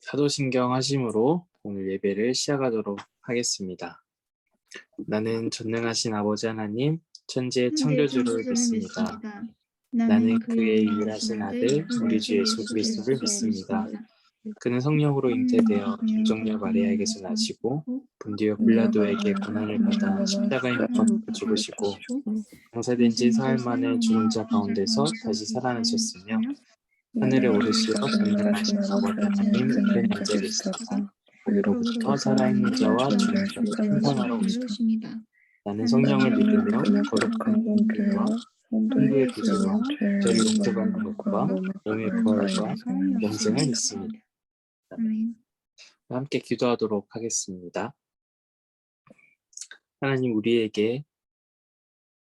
사도신경 하심으로 오늘 예배를 시작하도록 하겠습니다. 나는 전능하신 아버지 하나님, 천지의 창조주를 믿습니다. 나는 그의 유일하신 아들, 우리 주 예수 그리스도를 믿습니다. 그는 성령으로 잉태되어 동정녀 마리아에게서 나시고 본디오 빌라도에게 고난을 받아 십자가에 못 박혀 죽으시고 장사된 지 사흘 만에 죽은 자 가운데서 다시 살아나셨으며 하늘에 오르시어 전능하신 아버지 하나님 우편 앉아 계시다가 거기로부터 살아있는 자와 죽은 자를 심판하러 오시다. 나는 성령을 믿으며 거룩한 공교회와 성도의 구주와 죄를 용서받는 것과 몸의 부활과 영생을 믿습니다. 함께 기도하도록 하겠습니다. 하나님, 우리에게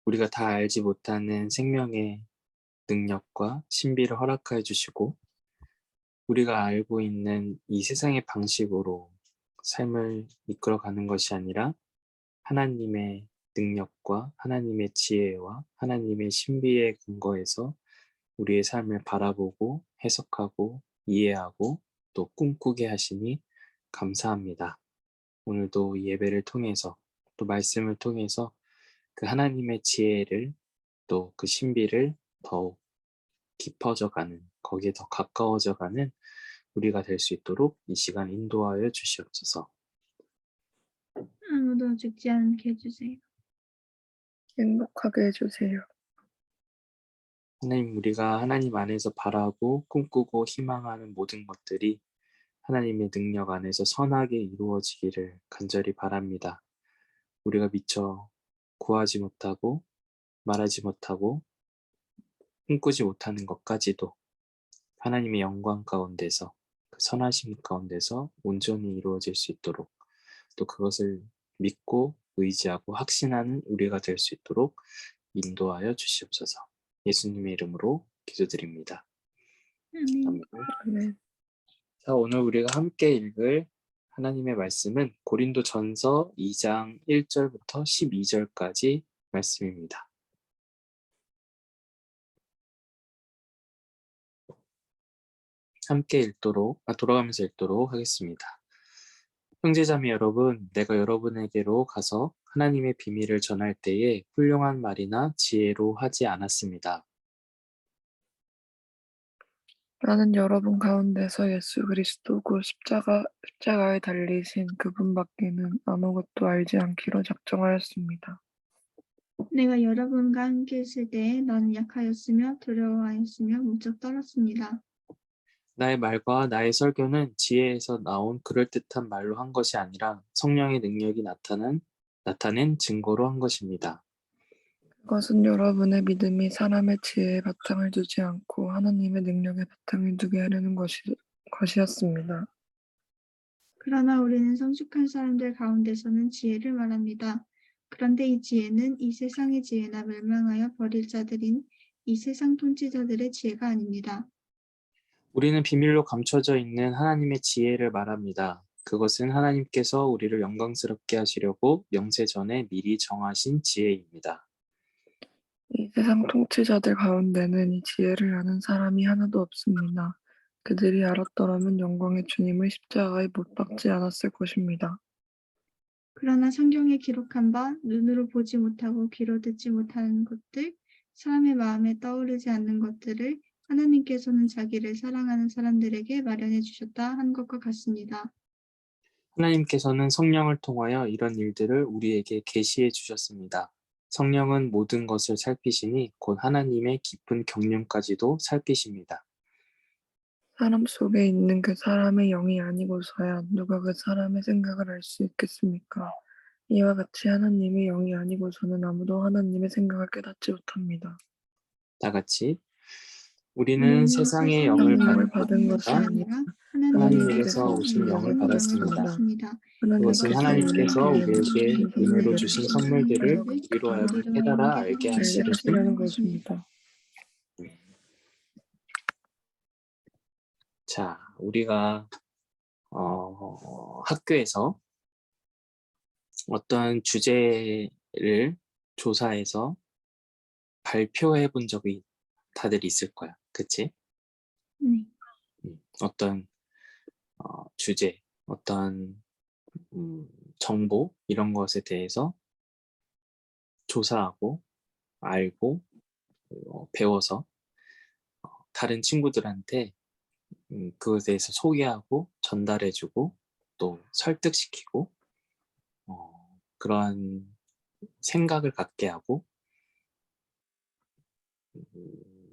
우리가 다 알지 못하는 생명의 능력과 신비를 허락하여 주시고 우리가 알고 있는 이 세상의 방식으로 삶을 이끌어가는 것이 아니라 하나님의 능력과 하나님의 지혜와 하나님의 신비에 근거해서 우리의 삶을 바라보고 해석하고 이해하고 또 꿈꾸게 하시니 감사합니다. 오늘도 이 예배를 통해서 또 말씀을 통해서 그 하나님의 지혜를 또 그 신비를 더욱 깊어져가는, 거기에 더 가까워져가는 우리가 될 수 있도록 이 시간 인도하여 주시옵소서. 아무도 죽지 않게 해주세요. 행복하게 해주세요. 하나님, 우리가 하나님 안에서 바라고 꿈꾸고 희망하는 모든 것들이 하나님의 능력 안에서 선하게 이루어지기를 간절히 바랍니다. 우리가 미처 구하지 못하고 말하지 못하고 꿈꾸지 못하는 것까지도 하나님의 영광 가운데서 그 선하심 가운데서 온전히 이루어질 수 있도록 또 그것을 믿고 의지하고 확신하는 우리가 될 수 있도록 인도하여 주시옵소서. 예수님의 이름으로 기도드립니다. 아멘. 아멘. 자, 오늘 우리가 함께 읽을 하나님의 말씀은 고린도전서 2장 1절부터 12절까지 말씀입니다. 함께 돌아가면서 읽도록 하겠습니다. 형제자매 여러분, 내가 여러분에게로 가서 하나님의 비밀을 전할 때에 훌륭한 말이나 지혜로 하지 않았습니다. 나는 여러분 가운데서 예수 그리스도 곧 십자가에 달리신 그분밖에는 아무것도 알지 않기로 작정하였습니다. 내가 여러분과 함께 있을 때에 나는 약하였으며 두려워하였으며 무척 떨었습니다. 나의 말과 나의 설교는 지혜에서 나온 그럴듯한 말로 한 것이 아니라 성령의 능력이 나타낸 증거로 한 것입니다. 그것은 여러분의 믿음이 사람의 지혜에 바탕을 두지 않고 하나님의 능력에 바탕을 두게 하려는 것이었습니다. 그러나 우리는 성숙한 사람들 가운데서는 지혜를 말합니다. 그런데 이 지혜는 이 세상의 지혜나 멸망하여 버릴 자들인 이 세상 통치자들의 지혜가 아닙니다. 우리는 비밀로 감춰져 있는 하나님의 지혜를 말합니다. 그것은 하나님께서 우리를 영광스럽게 하시려고 영세 전에 미리 정하신 지혜입니다. 이 세상 통치자들 가운데는 이 지혜를 아는 사람이 하나도 없습니다. 그들이 알았더라면 영광의 주님을 십자가에 못 박지 않았을 것입니다. 그러나 성경에 기록한 바 눈으로 보지 못하고 귀로 듣지 못하는 것들, 사람의 마음에 떠오르지 않는 것들을 하나님께서는 자기를 사랑하는 사람들에게 마련해 주셨다 한 것과 같습니다. 하나님께서는 성령을 통하여 이런 일들을 우리에게 계시해 주셨습니다. 성령은 모든 것을 살피시니 곧 하나님의 깊은 경륜까지도 살피십니다. 사람 속에 있는 그 사람의 영이 아니고서야 누가 그 사람의 생각을 알 수 있겠습니까? 이와 같이 하나님의 영이 아니고서는 아무도 하나님의 생각을 깨닫지 못합니다. 다 같이 우리는 세상의 영을 받은 것이 아니라 하나님에게서 오신 영을 받았습니다. 그것은 하나님께서 우리에게 은혜로 주신 선물들을 우리로 하여금 깨달아 알게 하시려는 것입니다. 자, 우리가 학교에서 어떤 주제를 조사해서 발표해 본 적이 다들 있을 거야. 그치? 네. 어떤 주제, 어떤 정보 이런 것에 대해서 조사하고 알고 배워서 다른 친구들한테 그것에 대해서 소개하고 전달해주고 또 설득시키고 그러한 생각을 갖게 하고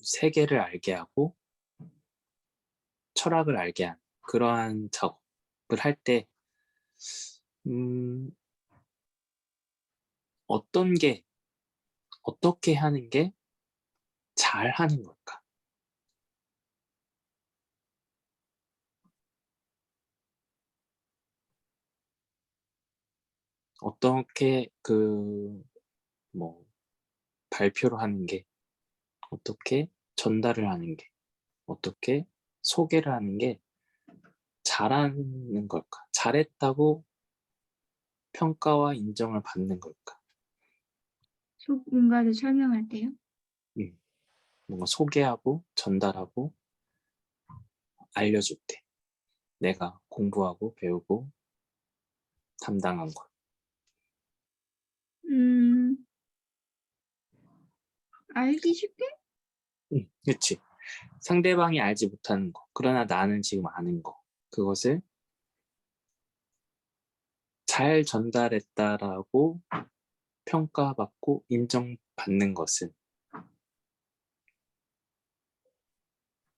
세계를 알게 하고 철학을 알게 한 그러한 작업을 할 때 어떻게 하는 게 잘 하는 걸까? 어떻게 발표를 하는 게, 어떻게 전달을 하는 게, 어떻게 소개를 하는 게 잘하는 걸까? 잘했다고 평가와 인정을 받는 걸까? 뭔가를 설명할 때요? 뭔가 소개하고 전달하고 알려줄 때 내가 공부하고 배우고 담당한 것. 알기 쉽게? 그치. 상대방이 알지 못하는 거, 그러나 나는 지금 아는 거, 그것을 잘 전달했다라고 평가받고 인정받는 것은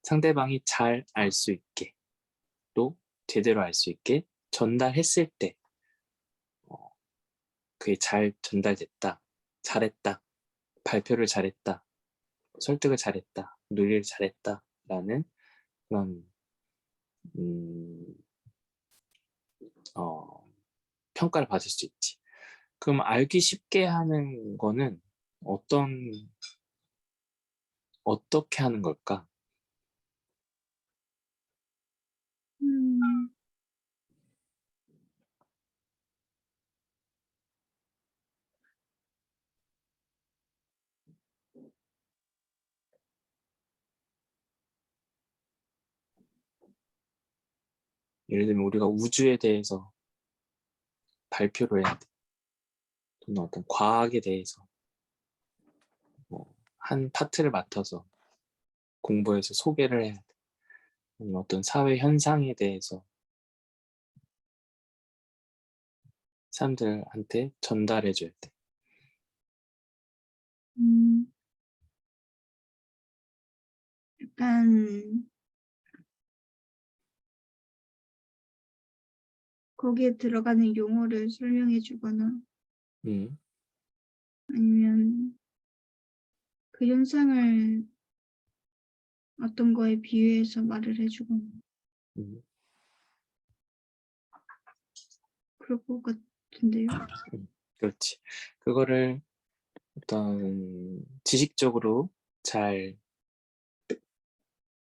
상대방이 잘 알 수 있게 또 제대로 알 수 있게 전달했을 때 그게 잘 전달됐다, 잘했다, 발표를 잘했다, 설득을 잘했다, 논리를 잘했다라는 그런 평가를 받을 수 있지. 그럼 알기 쉽게 하는 거는 어떻게 하는 걸까? 음, 예를 들면 우리가 우주에 대해서 발표를 해야 돼. 또는 어떤 과학에 대해서 한 파트를 맡아서 공부해서 소개를 해야 돼. 아니면 어떤 사회 현상에 대해서 사람들한테 전달해줘야 돼. 약간 거기에 들어가는 용어를 설명해 주거나 음, 아니면 그 현상을 어떤 거에 비유해서 말을 해주거나 음, 그럴 것 같은데요. 그렇지. 그거를 어떤 지식적으로 잘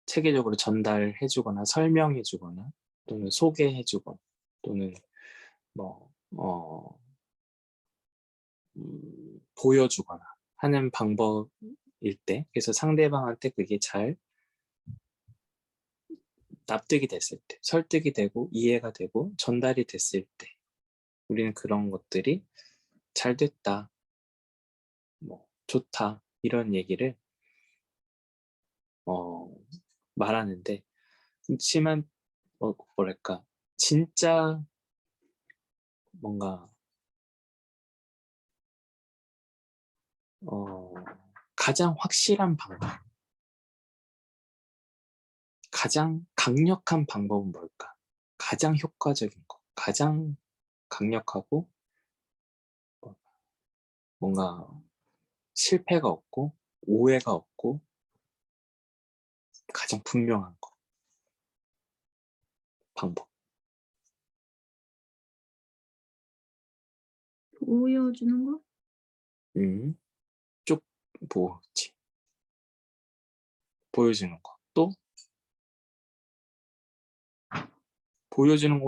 체계적으로 전달해주거나 설명해주거나 또는 소개해주거나 또는 뭐 보여주거나 하는 방법일 때, 그래서 상대방한테 그게 잘 납득이 됐을 때, 설득이 되고 이해가 되고 전달이 됐을 때 우리는 그런 것들이 잘 됐다, 좋다 이런 얘기를 말하는데, 그렇지만 뭐랄까 진짜 뭔가 가장 확실한 방법, 가장 강력한 방법은 뭘까? 가장 효과적인 거, 가장 강력하고 뭔가 실패가 없고 오해가 없고 가장 분명한 거, 방법. 보여주는 거? 쭉 보지. 보여주는 거. 또 보여주는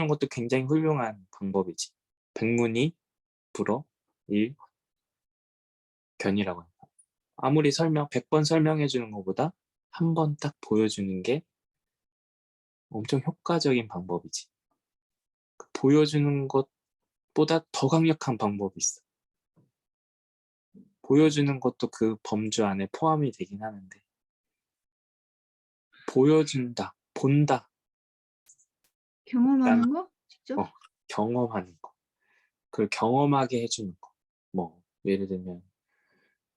것도 굉장히 훌륭한 방법이지. 백문이 불어 일견이라고 합니다. 아무리 100번 설명해 주는 것보다 한 번 딱 보여주는 게 엄청 효과적인 방법이지. 보여주는 것보다 더 강력한 방법이 있어. 보여주는 것도 그 범주 안에 포함이 되긴 하는데, 보여준다, 본다, 경험하는 거? 직접? 경험하는 거. 그걸 경험하게 해주는 거. 뭐 예를 들면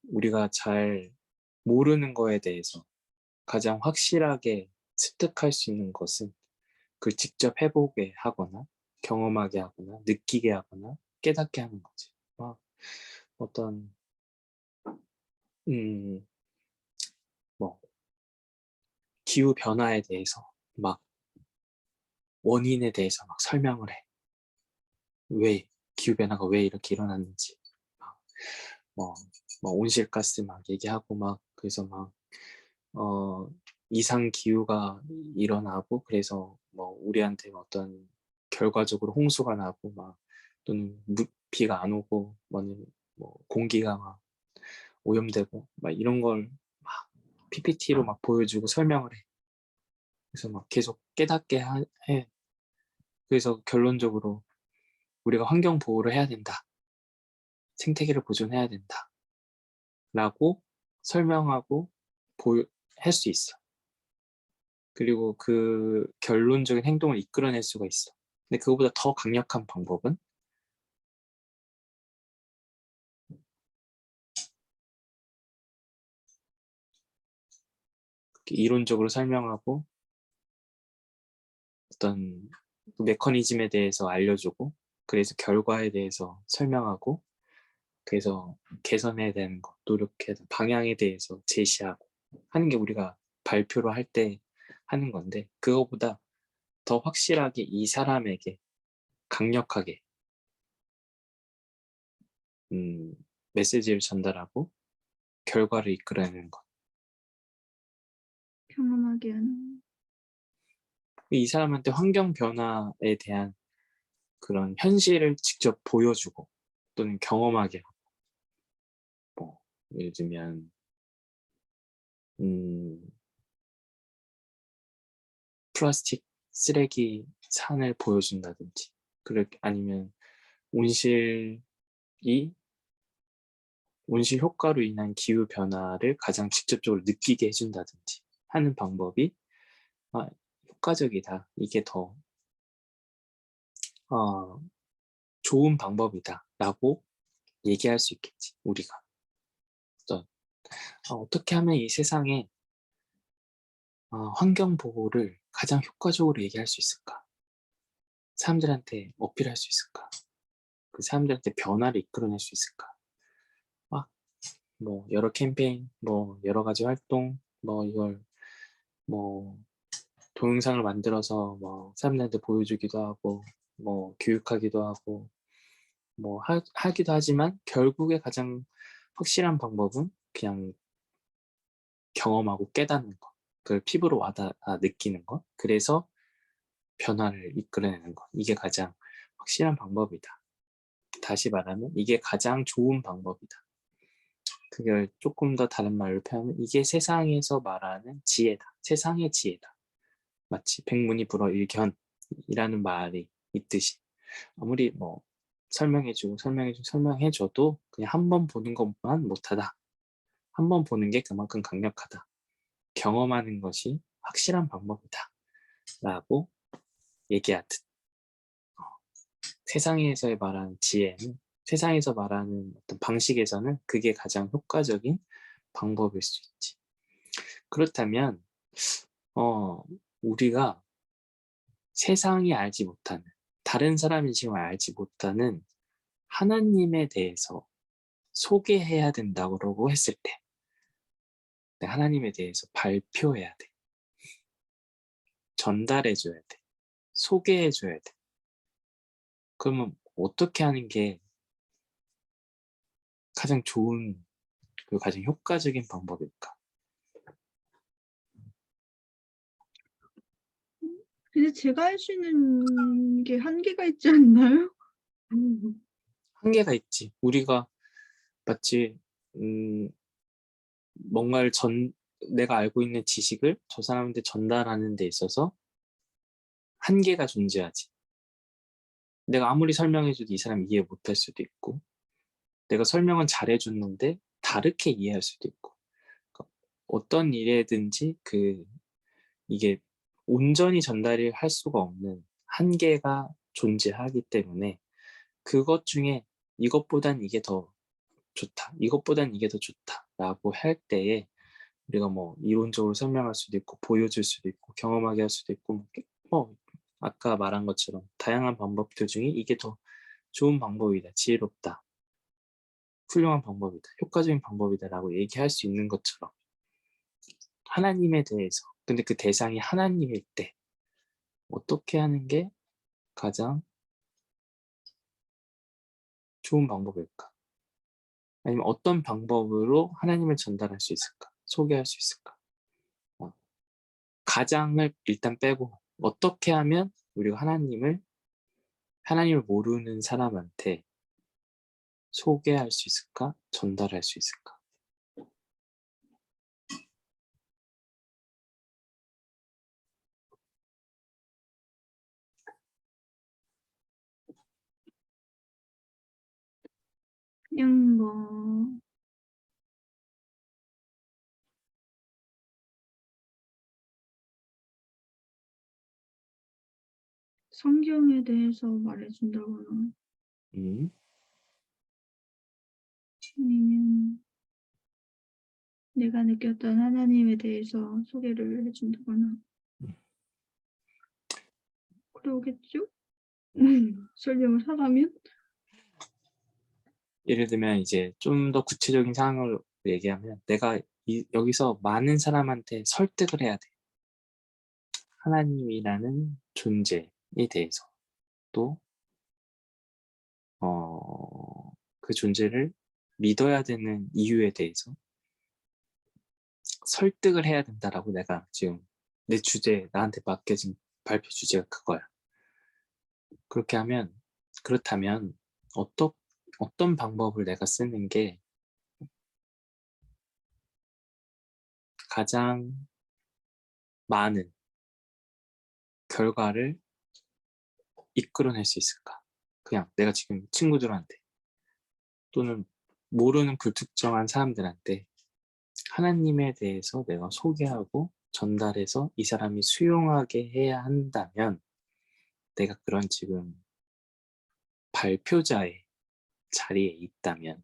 우리가 잘 모르는 거에 대해서 가장 확실하게 습득할 수 있는 것은 그걸 직접 해보게 하거나 경험하게 하거나 느끼게 하거나 깨닫게 하는 거지. 막 어떤 뭐 기후 변화에 대해서 막 원인에 대해서 막 설명을 해. 왜 기후 변화가 왜 이렇게 일어났는지. 막 뭐, 온실가스 막 얘기하고 막 그래서 막 이상 기후가 일어나고 그래서 뭐 우리한테 어떤 결과적으로 홍수가 나고 막 또는 비가 안 오고 뭐 공기가 막 오염되고 막 이런 걸 막 PPT로 막 보여주고 설명을 해. 그래서 막 계속 깨닫게 해. 그래서 결론적으로 우리가 환경 보호를 해야 된다. 생태계를 보존해야 된다. 라고 설명하고 할 수 있어. 그리고 그 결론적인 행동을 이끌어낼 수가 있어. 근데 그거보다 더 강력한 방법은 이론적으로 설명하고 어떤 그 메커니즘에 대해서 알려주고 그래서 결과에 대해서 설명하고 그래서 개선해야 되는 것, 노력해야 되는 방향에 대해서 제시하고 하는 게 우리가 발표를 할 때 하는 건데 그거보다 더 확실하게 이 사람에게 강력하게 메시지를 전달하고 결과를 이끌어내는 것. 경험하게 하는. 이 사람한테 환경 변화에 대한 그런 현실을 직접 보여주고 또는 경험하게 하고 뭐 예를 들면 플라스틱 쓰레기 산을 보여준다든지 아니면 온실이 온실 효과로 인한 기후 변화를 가장 직접적으로 느끼게 해준다든지 하는 방법이 효과적이다. 이게 더 좋은 방법이다라고 얘기할 수 있겠지 우리가. 어떻게 하면 이 세상에 환경 보호를 가장 효과적으로 얘기할 수 있을까? 사람들한테 어필할 수 있을까? 그 사람들한테 변화를 이끌어낼 수 있을까? 막 뭐 여러 캠페인, 뭐 여러 가지 활동, 뭐 이걸 뭐 동영상을 만들어서 뭐 사람들한테 보여주기도 하고 뭐 교육하기도 하고 뭐 하기도 하지만 결국에 가장 확실한 방법은 그냥 경험하고 깨닫는 것, 그걸 피부로 느끼는 것, 그래서 변화를 이끌어내는 것. 이게 가장 확실한 방법이다. 다시 말하면 이게 가장 좋은 방법이다. 그걸 조금 더 다른 말로 표현하면 이게 세상에서 말하는 지혜다. 세상의 지혜다. 마치 백문이 불여일견이라는 말이 있듯이 아무리 뭐 설명해줘도 그냥 한 번 보는 것만 못하다. 한 번 보는 게 그만큼 강력하다. 경험하는 것이 확실한 방법이다. 라고 얘기하듯 세상에서 말하는 지혜는 세상에서 말하는 어떤 방식에서는 그게 가장 효과적인 방법일 수 있지. 그렇다면 우리가 세상이 알지 못하는 다른 사람이 지금 알지 못하는 하나님에 대해서 소개해야 된다고 했을 때 하나님에 대해서 발표해야 돼. 전달해줘야 돼. 소개해줘야 돼. 그러면 어떻게 하는 게 가장 좋은 그리고 가장 효과적인 방법일까? 근데 제가 할 수 있는 게 한계가 있지 않나요? 한계가 있지. 우리가 마치 뭔가를 내가 알고 있는 지식을 저 사람한테 전달하는 데 있어서 한계가 존재하지. 내가 아무리 설명해줘도 이 사람이 이해 못할 수도 있고, 내가 설명은 잘해줬는데 다르게 이해할 수도 있고, 그러니까 어떤 일에든지 이게 온전히 전달을 할 수가 없는 한계가 존재하기 때문에 그것 중에 이것보단 이게 더 좋다, 이것보단 이게 더 좋다라고 할 때에 우리가 뭐 이론적으로 설명할 수도 있고 보여줄 수도 있고 경험하게 할 수도 있고 뭐 아까 말한 것처럼 다양한 방법들 중에 이게 더 좋은 방법이다, 지혜롭다, 훌륭한 방법이다, 효과적인 방법이다라고 얘기할 수 있는 것처럼 하나님에 대해서, 근데 그 대상이 하나님일 때 어떻게 하는 게 가장 좋은 방법일까? 아니면 어떤 방법으로 하나님을 전달할 수 있을까? 소개할 수 있을까? 가장을 일단 빼고 어떻게 하면 우리가 하나님을 모르는 사람한테 소개할 수 있을까? 전달할 수 있을까? 그냥 뭐 성경에 대해서 말해준다거나 음, 아니면 내가 느꼈던 하나님에 대해서 소개를 해준다거나 그러겠죠? 설명을 하라면? 예를 들면 이제 좀 더 구체적인 상황을 얘기하면 내가 여기서 많은 사람한테 설득을 해야 돼. 하나님이라는 존재에 대해서 또 그 존재를 믿어야 되는 이유에 대해서 설득을 해야 된다라고 내가 지금 나한테 맡겨진 발표 주제가 그거야. 그렇다면 어떤 방법을 내가 쓰는 게 가장 많은 결과를 이끌어낼 수 있을까? 그냥 내가 지금 친구들한테 또는 모르는 불특정한 사람들한테 하나님에 대해서 내가 소개하고 전달해서 이 사람이 수용하게 해야 한다면 내가 그런 지금 발표자의 자리에 있다면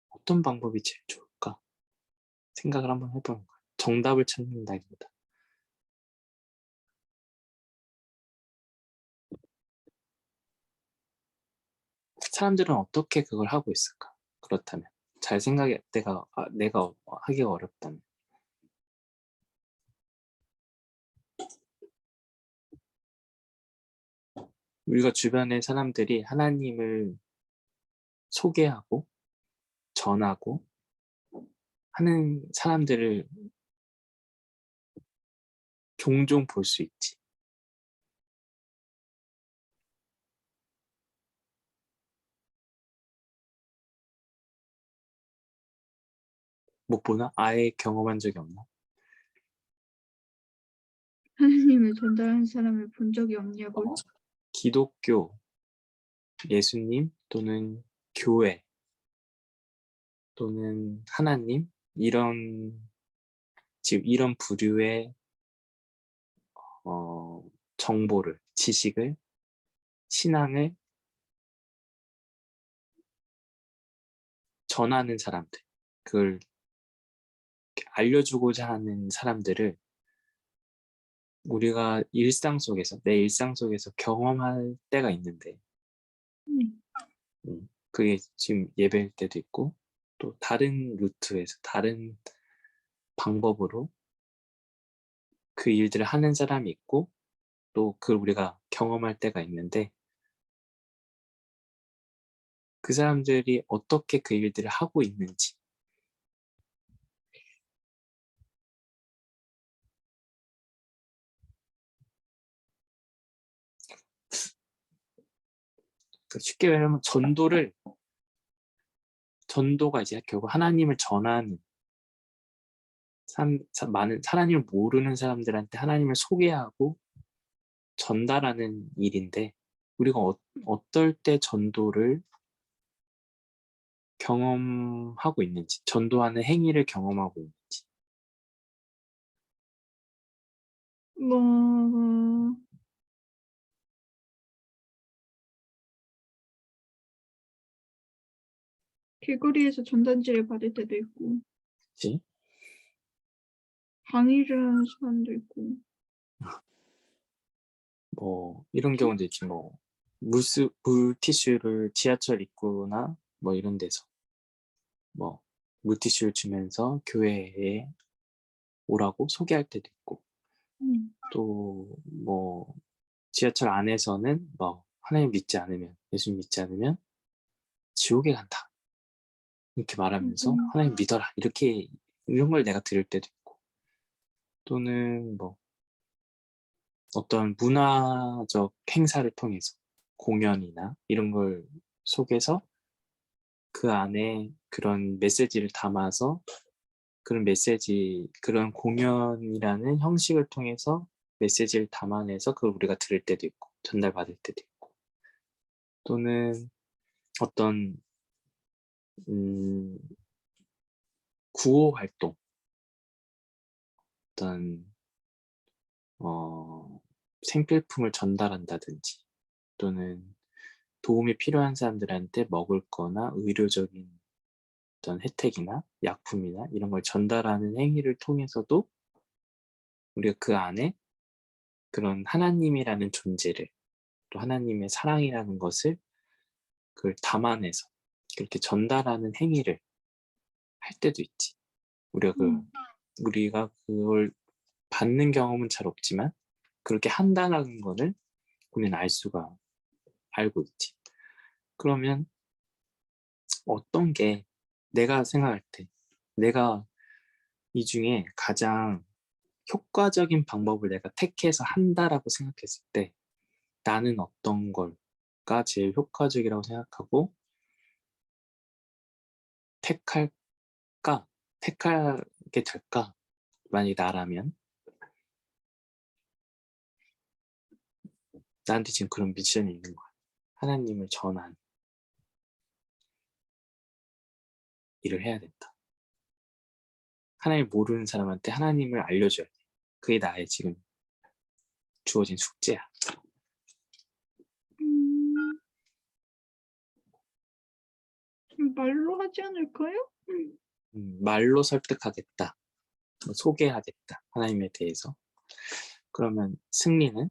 어떤 방법이 제일 좋을까? 생각을 한번 해보는 거야. 정답을 찾는다기보다. 사람들은 어떻게 그걸 하고 있을까? 그렇다면 잘 생각해. 내가 하기가 어렵다면 우리가 주변의 사람들이 하나님을 소개하고 전하고 하는 사람들을 종종 볼 수 있지. 못 보나? 아예 경험한 적이 없나? 하나님을 전달하는 사람을 본 적이 없냐고요? 기독교, 예수님 또는 교회 또는 하나님 지금 이런 부류의 정보를, 지식을, 신앙을 전하는 사람들, 그걸 알려주고자 하는 사람들을 우리가 내 일상 속에서 경험할 때가 있는데, 그게 지금 예배일 때도 있고, 또 다른 루트에서, 다른 방법으로 그 일들을 하는 사람이 있고, 또 그걸 우리가 경험할 때가 있는데, 그 사람들이 어떻게 그 일들을 하고 있는지, 쉽게 말하면 전도가 이제 결국 하나님을 전하는 많은 하나님을 모르는 사람들한테 하나님을 소개하고 전달하는 일인데 우리가 어떨 때 전도를 경험하고 있는지, 전도하는 행위를 경험하고 있는지. 뭐, 길거리에서 전단지를 받을 때도 있고, 그치? 강의를 하는 사람도 있고, 뭐 이런 경우도 있지. 뭐 물티슈를 지하철 입구나 뭐 이런 데서 뭐 물티슈를 주면서 교회에 오라고 소개할 때도 있고, 또 뭐 지하철 안에서는 뭐 하나님 믿지 않으면, 예수 믿지 않으면 지옥에 간다 이렇게 말하면서 하나님 믿어라 이렇게, 이런 걸 내가 들을 때도 있고, 또는 뭐 어떤 문화적 행사를 통해서 공연이나 이런 걸 속에서 그 안에 그런 메시지를 담아서, 그런 메시지, 그런 공연이라는 형식을 통해서 메시지를 담아내서 그걸 우리가 들을 때도 있고 전달받을 때도 있고, 또는 어떤 구호 활동, 어떤 생필품을 전달한다든지, 또는 도움이 필요한 사람들한테 먹을 거나 의료적인 어떤 혜택이나 약품이나 이런 걸 전달하는 행위를 통해서도 우리가 그 안에 그런 하나님이라는 존재를, 또 하나님의 사랑이라는 것을 그걸 담아내서 그렇게 전달하는 행위를 할 때도 있지. 우리가 그걸 받는 경험은 잘 없지만 그렇게 한다는 거를 우리는 알고 있지. 그러면 어떤 게, 내가 생각할 때 내가 이 중에 가장 효과적인 방법을 내가 택해서 한다라고 생각했을 때 나는 어떤 걸가 제일 효과적이라고 생각하고 택할까? 택하게 될까? 만약에 나라면 나한테 지금 그런 미션이 있는 거야. 하나님을 전한 일을 해야 된다. 하나님을 모르는 사람한테 하나님을 알려줘야 돼. 그게 나의 지금 주어진 숙제야. 말로 하지 않을까요? 말로 설득하겠다. 소개하겠다. 하나님에 대해서. 그러면 승리는?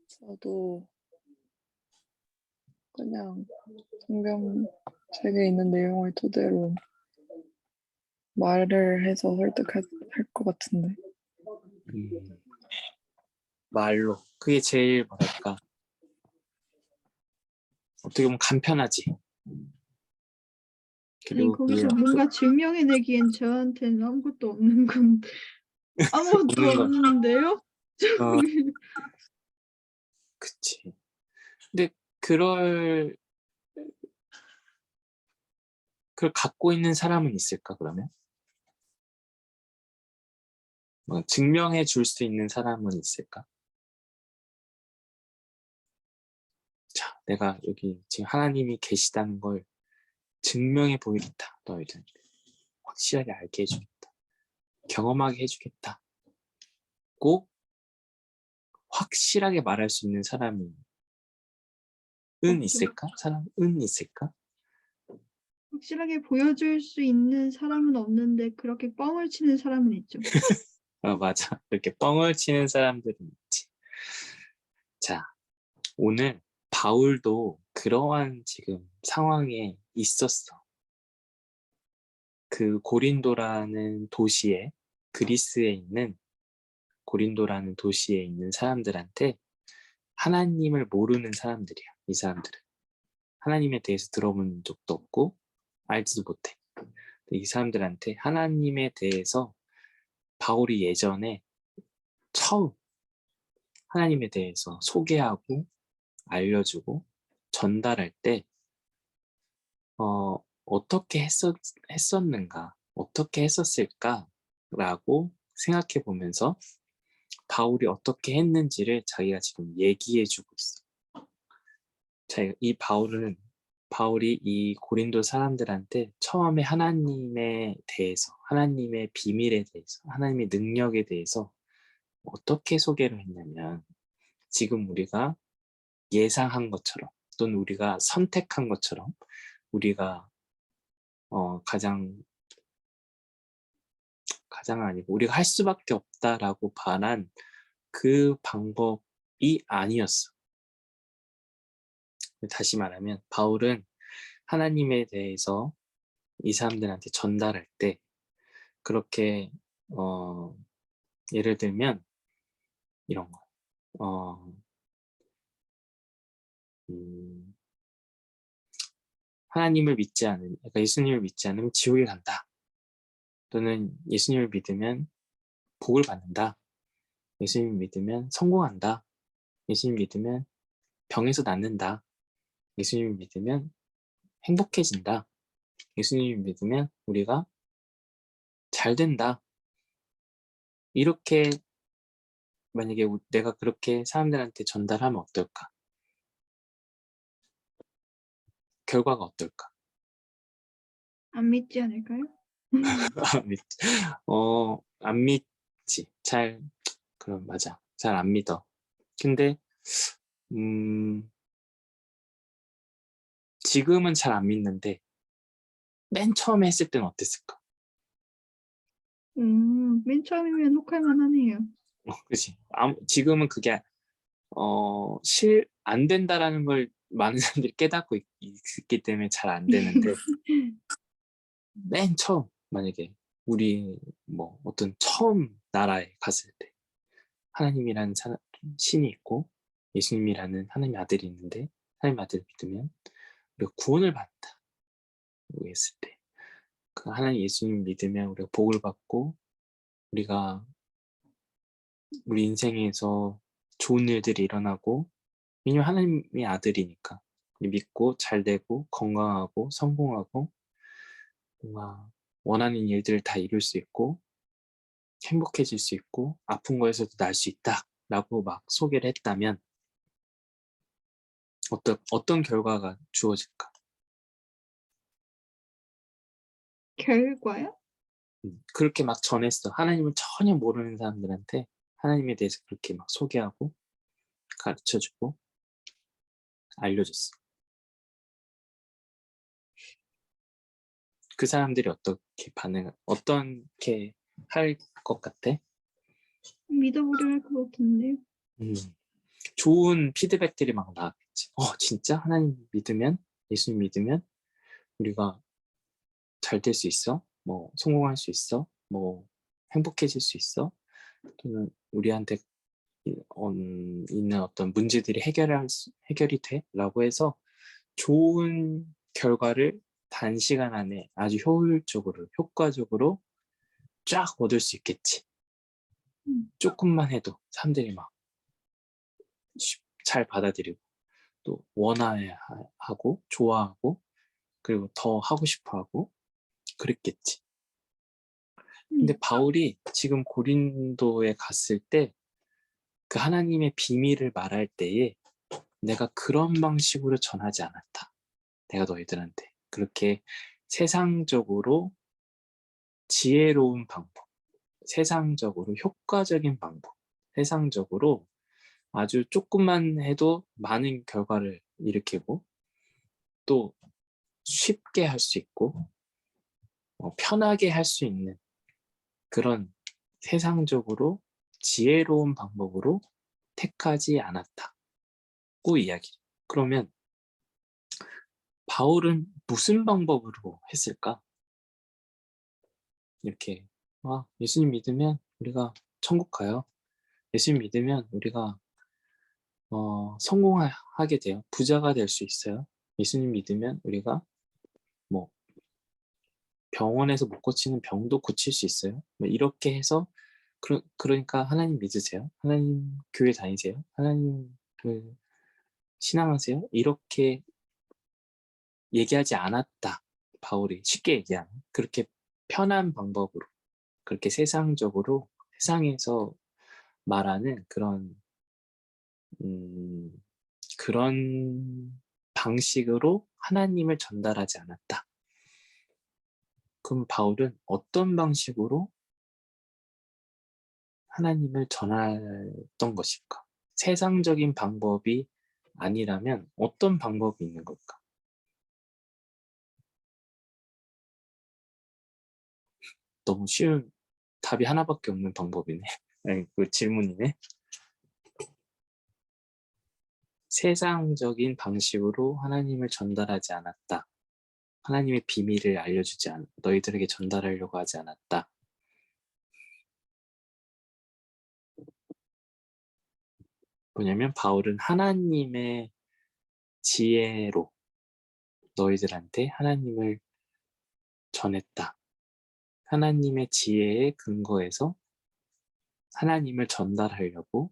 저도 그냥 성경책에 있는 내용을 토대로 말을 해서 설득할 것 같은데. 음, 말로. 그게 제일 뭐랄까. 어떻게 보면 간편하지. 아니, 그리고 거기서 뭔가 증명해내기엔 저한테는 아무것도 없는 건, 아무것도 없는 건, 없는데요? 그치. 근데 그걸 갖고 있는 사람은 있을까, 그러면? 증명해 줄 수 있는 사람은 있을까? 자, 내가 여기 지금 하나님이 계시다는 걸 증명해 보이겠다. 너희들 확실하게 알게 해주겠다. 경험하게 해주겠다. 꼭 확실하게 말할 수 있는 사람은 있을까? 사람은 있을까? 확실하게 보여줄 수 있는 사람은 없는데 그렇게 뻥을 치는 사람은 있죠. 맞아. 이렇게 뻥을 치는 사람들은 있지. 자, 오늘 바울도 그러한 지금 상황에 있었어. 그 고린도라는 도시에, 그리스에 있는 고린도라는 도시에 있는 사람들한테, 하나님을 모르는 사람들이야. 이 사람들은 하나님에 대해서 들어본 적도 없고 알지도 못해. 이 사람들한테 하나님에 대해서 바울이 예전에 처음 하나님에 대해서 소개하고 알려주고 전달할 때 어떻게 했었는가, 어떻게 했었을까라고 생각해 보면서 바울이 어떻게 했는지를 자기가 지금 얘기해 주고 있어. 이 바울이 이 고린도 사람들한테 처음에 하나님에 대해서, 하나님의 비밀에 대해서, 하나님의 능력에 대해서 어떻게 소개를 했냐면, 지금 우리가 예상한 것처럼 또는 우리가 선택한 것처럼 우리가 가장 아니고 우리가 할 수밖에 없다라고 말한 그 방법이 아니었어. 다시 말하면 바울은 하나님에 대해서 이 사람들한테 전달할 때 그렇게 예를 들면 이런 거 음, 하나님을 믿지 않으면, 그러니까 예수님을 믿지 않으면 지옥에 간다. 또는 예수님을 믿으면 복을 받는다. 예수님 믿으면 성공한다. 예수님 믿으면 병에서 낫는다. 예수님 믿으면 행복해진다. 예수님 믿으면 우리가 잘 된다. 이렇게 만약에 내가 그렇게 사람들한테 전달하면 어떨까? 결과가 어떨까? 안 믿지 않을까요? 안 믿지. 그럼 맞아. 잘 안 믿어. 근데 지금은 잘 안 믿는데 맨 처음에 했을 때는 어땠을까? 맨 처음이면 혹할 만하네요. 그치. 지금은 그게 안 된다라는 걸 많은 사람들이 깨닫고 있기 때문에 잘 안 되는데 맨 처음 만약에 우리 뭐 어떤 처음 나라에 갔을 때 하나님이라는 신이 있고 예수님이라는 하나님의 아들이 있는데 하나님 아들을 믿으면 우리가 구원을 받는다. 했을 때 그 하나님 예수님 믿으면 우리가 복을 받고 우리가 우리 인생에서 좋은 일들이 일어나고 왜냐면 하나님의 아들이니까 믿고 잘 되고 건강하고 성공하고 뭔가 원하는 일들을 다 이룰 수 있고 행복해질 수 있고 아픈 거에서도 날 수 있다 라고 막 소개를 했다면 어떤 결과가 주어질까? 결과요? 그렇게 막 전했어. 하나님을 전혀 모르는 사람들한테 하나님에 대해서 그렇게 막 소개하고 가르쳐주고 알려줬어. 그 사람들이 어떻게 할 것 같아? 믿어보려 할 것 같은데요. 좋은 피드백들이 막 나왔겠지. 진짜 하나님 믿으면, 예수님 믿으면 우리가 잘 될 수 있어? 뭐 성공할 수 있어? 뭐 행복해질 수 있어? 또는 우리한테 있는 어떤 문제들이 해결이 돼? 라고 해서 좋은 결과를 단시간 안에 아주 효과적으로 쫙 얻을 수 있겠지. 조금만 해도 사람들이 막 잘 받아들이고 또 원하고 좋아하고 그리고 더 하고 싶어하고 그랬겠지. 근데 바울이 지금 고린도에 갔을 때 그 하나님의 비밀을 말할 때에 내가 그런 방식으로 전하지 않았다. 내가 너희들한테 그렇게 세상적으로 지혜로운 방법, 세상적으로 효과적인 방법, 세상적으로 아주 조금만 해도 많은 결과를 일으키고 또 쉽게 할 수 있고 편하게 할 수 있는 그런 세상적으로 지혜로운 방법으로 택하지 않았다고 이야기를. 그러면 바울은 무슨 방법으로 했을까? 이렇게 예수님 믿으면 우리가 천국 가요. 예수님 믿으면 우리가 성공하게 돼요. 부자가 될 수 있어요. 예수님 믿으면 우리가 뭐 병원에서 못 고치는 병도 고칠 수 있어요. 뭐 이렇게 해서 그러니까 하나님 믿으세요. 하나님 교회 다니세요. 하나님 신앙하세요. 이렇게 얘기하지 않았다. 바울이 쉽게 얘기하는 그렇게 편한 방법으로 그렇게 세상적으로 세상에서 말하는 그런 방식으로 하나님을 전달하지 않았다. 그럼 바울은 어떤 방식으로 하나님을 전했던 것일까? 세상적인 방법이 아니라면 어떤 방법이 있는 걸까? 너무 쉬운 답이 하나밖에 없는 방법이네. 아니, 그 질문이네. 세상적인 방식으로 하나님을 전달하지 않았다. 하나님의 비밀을 알려주지 너희들에게 전달하려고 하지 않았다. 뭐냐면 바울은 하나님의 지혜로 너희들한테 하나님을 전했다. 하나님의 지혜에 근거해서 하나님을 전달하려고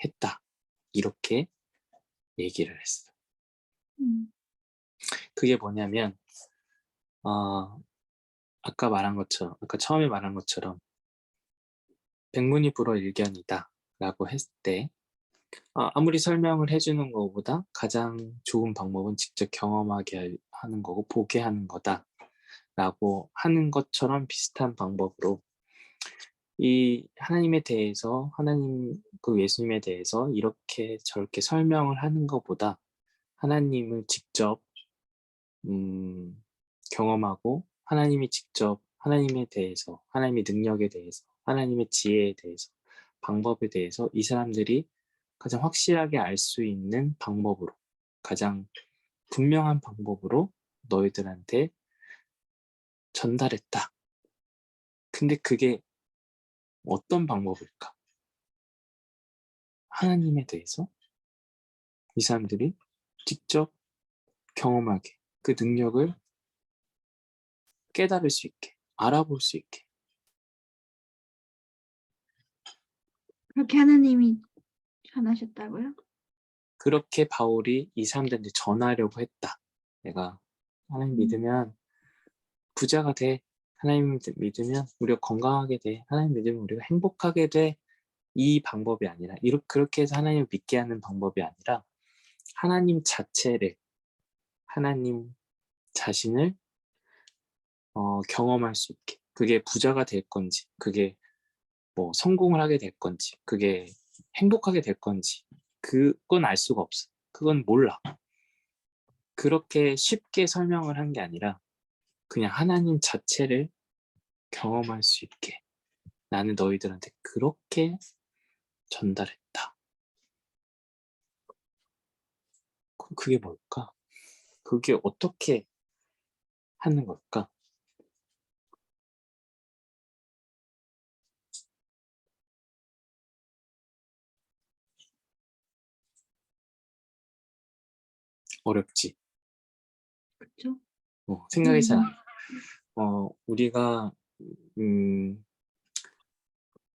했다. 이렇게 얘기를 했어. 그게 뭐냐면 아까 처음에 말한 것처럼 백문이 불여일견이다 라고 했을 때 아무리 설명을 해주는 것보다 가장 좋은 방법은 직접 경험하게 하는 거고 보게 하는 거다 라고 하는 것처럼 비슷한 방법으로 이 하나님에 대해서 그 예수님에 대해서 이렇게 저렇게 설명을 하는 것보다 하나님을 직접 경험하고 하나님이 직접 하나님에 대해서 하나님의 능력에 대해서 하나님의 지혜에 대해서 방법에 대해서 이 사람들이 가장 확실하게 알 수 있는 방법으로 가장 분명한 방법으로 너희들한테 전달했다. 근데 그게 어떤 방법일까? 하나님에 대해서 이 사람들이 직접 경험하게 그 능력을 깨달을 수 있게 알아볼 수 있게 그렇게 하나님이 전하셨다고요? 그렇게 바울이 이 사람들한테 전하려고 했다. 내가 하나님 믿으면 부자가 돼. 하나님 믿으면 우리가 건강하게 돼. 하나님 믿으면 우리가 행복하게 돼. 이 방법이 아니라 그렇게 해서 하나님을 믿게 하는 방법이 아니라 하나님 자체를 하나님 자신을 경험할 수 있게 그게 부자가 될 건지 그게 뭐 성공을 하게 될 건지 그게 행복하게 될 건지 그건 알 수가 없어. 그건 몰라. 그렇게 쉽게 설명을 한 게 아니라 그냥 하나님 자체를 경험할 수 있게 나는 너희들한테 그렇게 전달했다. 그게 뭘까? 그게 어떻게 하는 걸까? 어렵지. 그렇죠? 생각이 잘 안 나. 우리가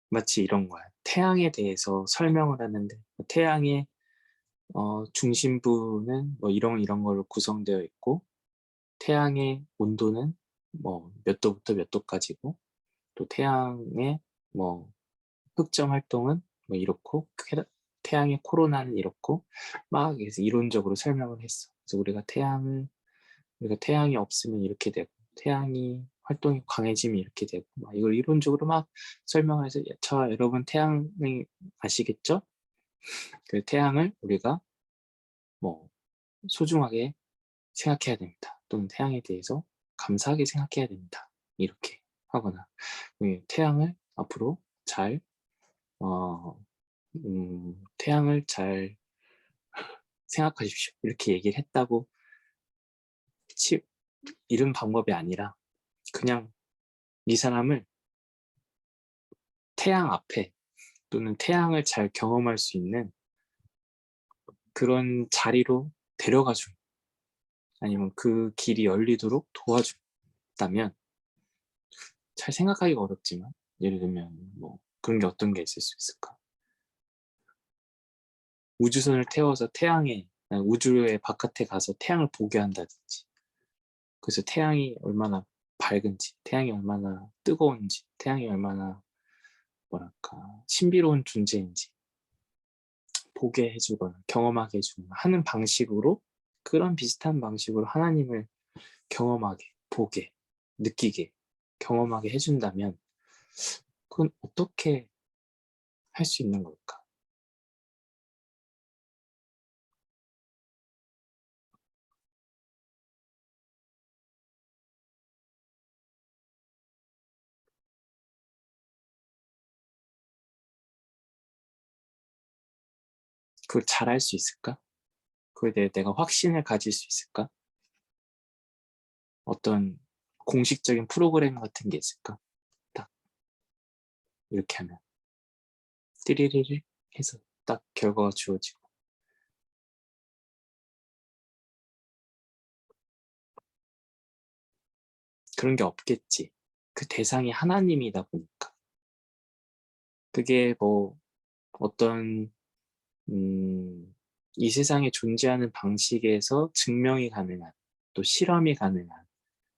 마치 이런 거야. 태양에 대해서 설명을 하는데 태양의 중심부는 뭐 이런 걸로 구성되어 있고 태양의 온도는 뭐 몇 도부터 몇 도까지고 또 태양의 뭐 흑점 활동은 뭐 이렇고 태양의 코로나는 이렇고 막 그래서 이론적으로 설명을 했어. 그래서 우리가 태양이 없으면 이렇게 되고 태양이 활동이 강해지면 이렇게 되고 막 이걸 이론적으로 막 설명을 해서 여러분 태양이 아시겠죠? 그 태양을 우리가 뭐 소중하게 생각해야 됩니다. 또는 태양에 대해서 감사하게 생각해야 됩니다. 이렇게 하거나 태양을 앞으로 잘 태양을 잘 생각하십시오. 이렇게 얘기를 했다고 이런 방법이 아니라 그냥 이 사람을 태양 앞에 또는 태양을 잘 경험할 수 있는 그런 자리로 데려가준 아니면 그 길이 열리도록 도와준다면 잘 생각하기가 어렵지만 예를 들면 뭐 그런 게 어떤 게 있을 수 있을까? 우주선을 태워서 우주의 바깥에 가서 태양을 보게 한다든지 그래서 태양이 얼마나 밝은지, 태양이 얼마나 뜨거운지, 태양이 얼마나 뭐랄까 신비로운 존재인지 보게 해주거나 경험하게 해주거나 하는 방식으로, 그런 비슷한 방식으로 하나님을 경험하게, 보게, 느끼게, 경험하게 해준다면 그건 어떻게 할 수 있는 걸까? 그걸 잘 할 수 있을까? 그에 대해 내가 확신을 가질 수 있을까? 어떤 공식적인 프로그램 같은 게 있을까? 딱 이렇게 하면 띠리리리 해서 딱 결과가 주어지고. 그런 게 없겠지. 그 대상이 하나님이다 보니까. 그게 뭐 어떤 이 세상에 존재하는 방식에서 증명이 가능한, 또 실험이 가능한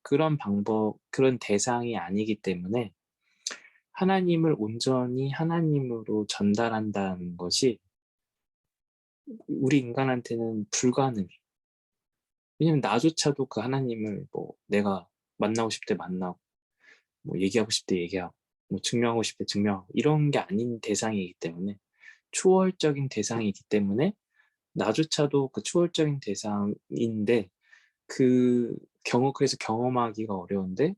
그런 방법, 그런 대상이 아니기 때문에 하나님을 온전히 하나님으로 전달한다는 것이 우리 인간한테는 불가능해. 왜냐면 나조차도 그 하나님을 뭐 내가 만나고 싶을 때 만나고, 뭐 얘기하고 싶을 때 얘기하고, 뭐 증명하고 싶을 때 증명하고, 이런 게 아닌 대상이기 때문에, 초월적인 대상이기 때문에 나조차도 그 초월적인 대상인데, 그래서 경험하기가 어려운데,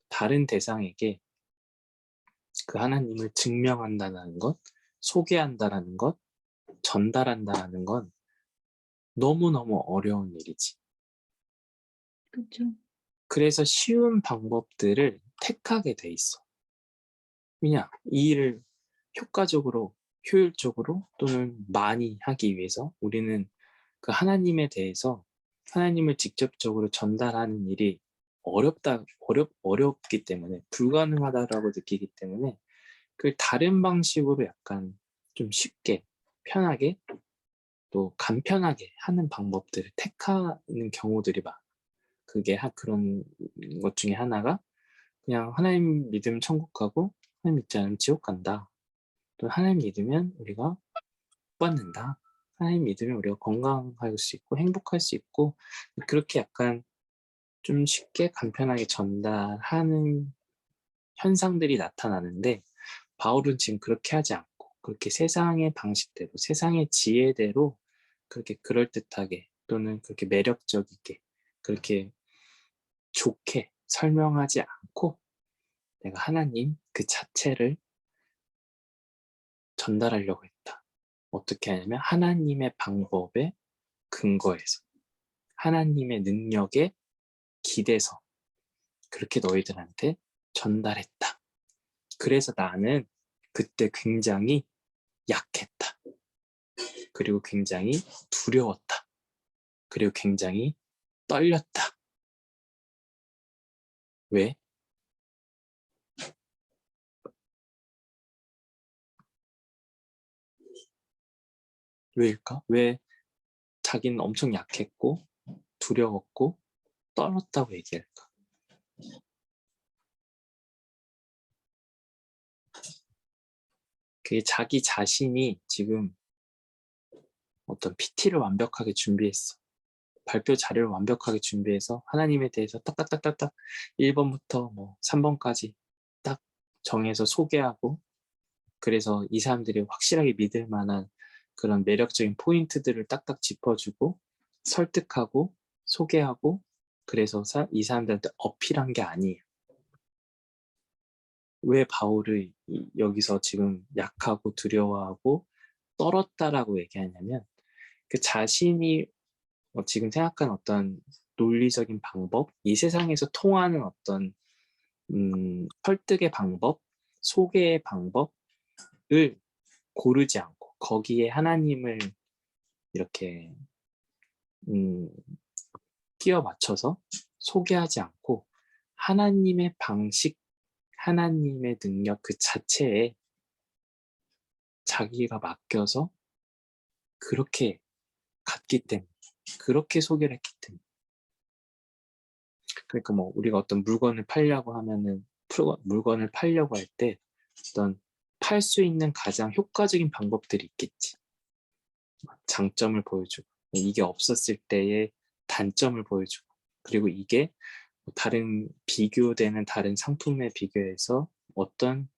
다른 대상에게 그 하나님을 증명한다는 것, 소개한다라는 것, 전달한다라는 건 너무너무 어려운 일이지. 그렇죠. 그래서 쉬운 방법들을 택하게 돼 있어. 왜냐, 이 일을 효과적으로, 효율적으로 또는 많이 하기 위해서 우리는 그 하나님에 대해서, 하나님을 직접적으로 전달하는 일이 어렵기 때문에, 불가능하다라고 느끼기 때문에 그 다른 방식으로 약간 좀 쉽게, 편하게, 또 간편하게 하는 방법들을 택하는 경우들이 많아. 그게 그런 것 중에 하나가 그냥 하나님 믿으면 천국 가고 하나님 믿지 않으면 지옥 간다. 또 하나님 믿으면 우리가 복 받는다. 하나님 믿으면 우리가 건강할 수 있고 행복할 수 있고, 그렇게 약간 좀 쉽게 간편하게 전달하는 현상들이 나타나는데, 바울은 지금 그렇게 하지 않고 그렇게 세상의 방식대로, 세상의 지혜대로 그렇게 그럴듯하게 또는 그렇게 매력적이게, 그렇게 좋게 설명하지 않고 내가 하나님 그 자체를 전달하려고 했다. 어떻게 하냐면 하나님의 방법에 근거해서, 하나님의 능력에 기대서 그렇게 너희들한테 전달했다. 그래서 나는 그때 굉장히 약했다. 그리고 굉장히 두려웠다. 그리고 굉장히 떨렸다. 왜? 왜일까? 왜 자기는 엄청 약했고 두려웠고 떨었다고 얘기할까? 그게 자기 자신이 지금 어떤 PT를 완벽하게 준비했어. 발표 자료를 완벽하게 준비해서 하나님에 대해서 딱딱딱딱딱 1번부터 뭐 3번까지 딱 정해서 소개하고, 그래서 이 사람들이 확실하게 믿을 만한 그런 매력적인 포인트들을 딱딱 짚어주고 설득하고 소개하고, 그래서 이 사람들한테 어필한 게 아니에요. 왜 바울을 여기서 지금 약하고 두려워하고 떨었다라고 얘기하냐면, 그 자신이 지금 생각한 어떤 논리적인 방법, 이 세상에서 통하는 어떤 설득의 방법, 소개의 방법을 고르지 않고 거기에 하나님을 이렇게 음, 끼워 맞춰서 소개하지 않고 하나님의 방식, 하나님의 능력 그 자체에 자기가 맡겨서 그렇게 갔기 때문에, 그렇게 소개를 했기 때문에, 그러니까 뭐 우리가 어떤 물건을 팔려고 하면은 물건을 팔려고 할 때 어떤 팔 수 있는 가장 효과적인 방법들이 있겠지. 장점을 보여주고 이게 없었을 때의 단점을 보여주고 그리고 이게 다른 비교되는 다른 상품에 비교해서 어떤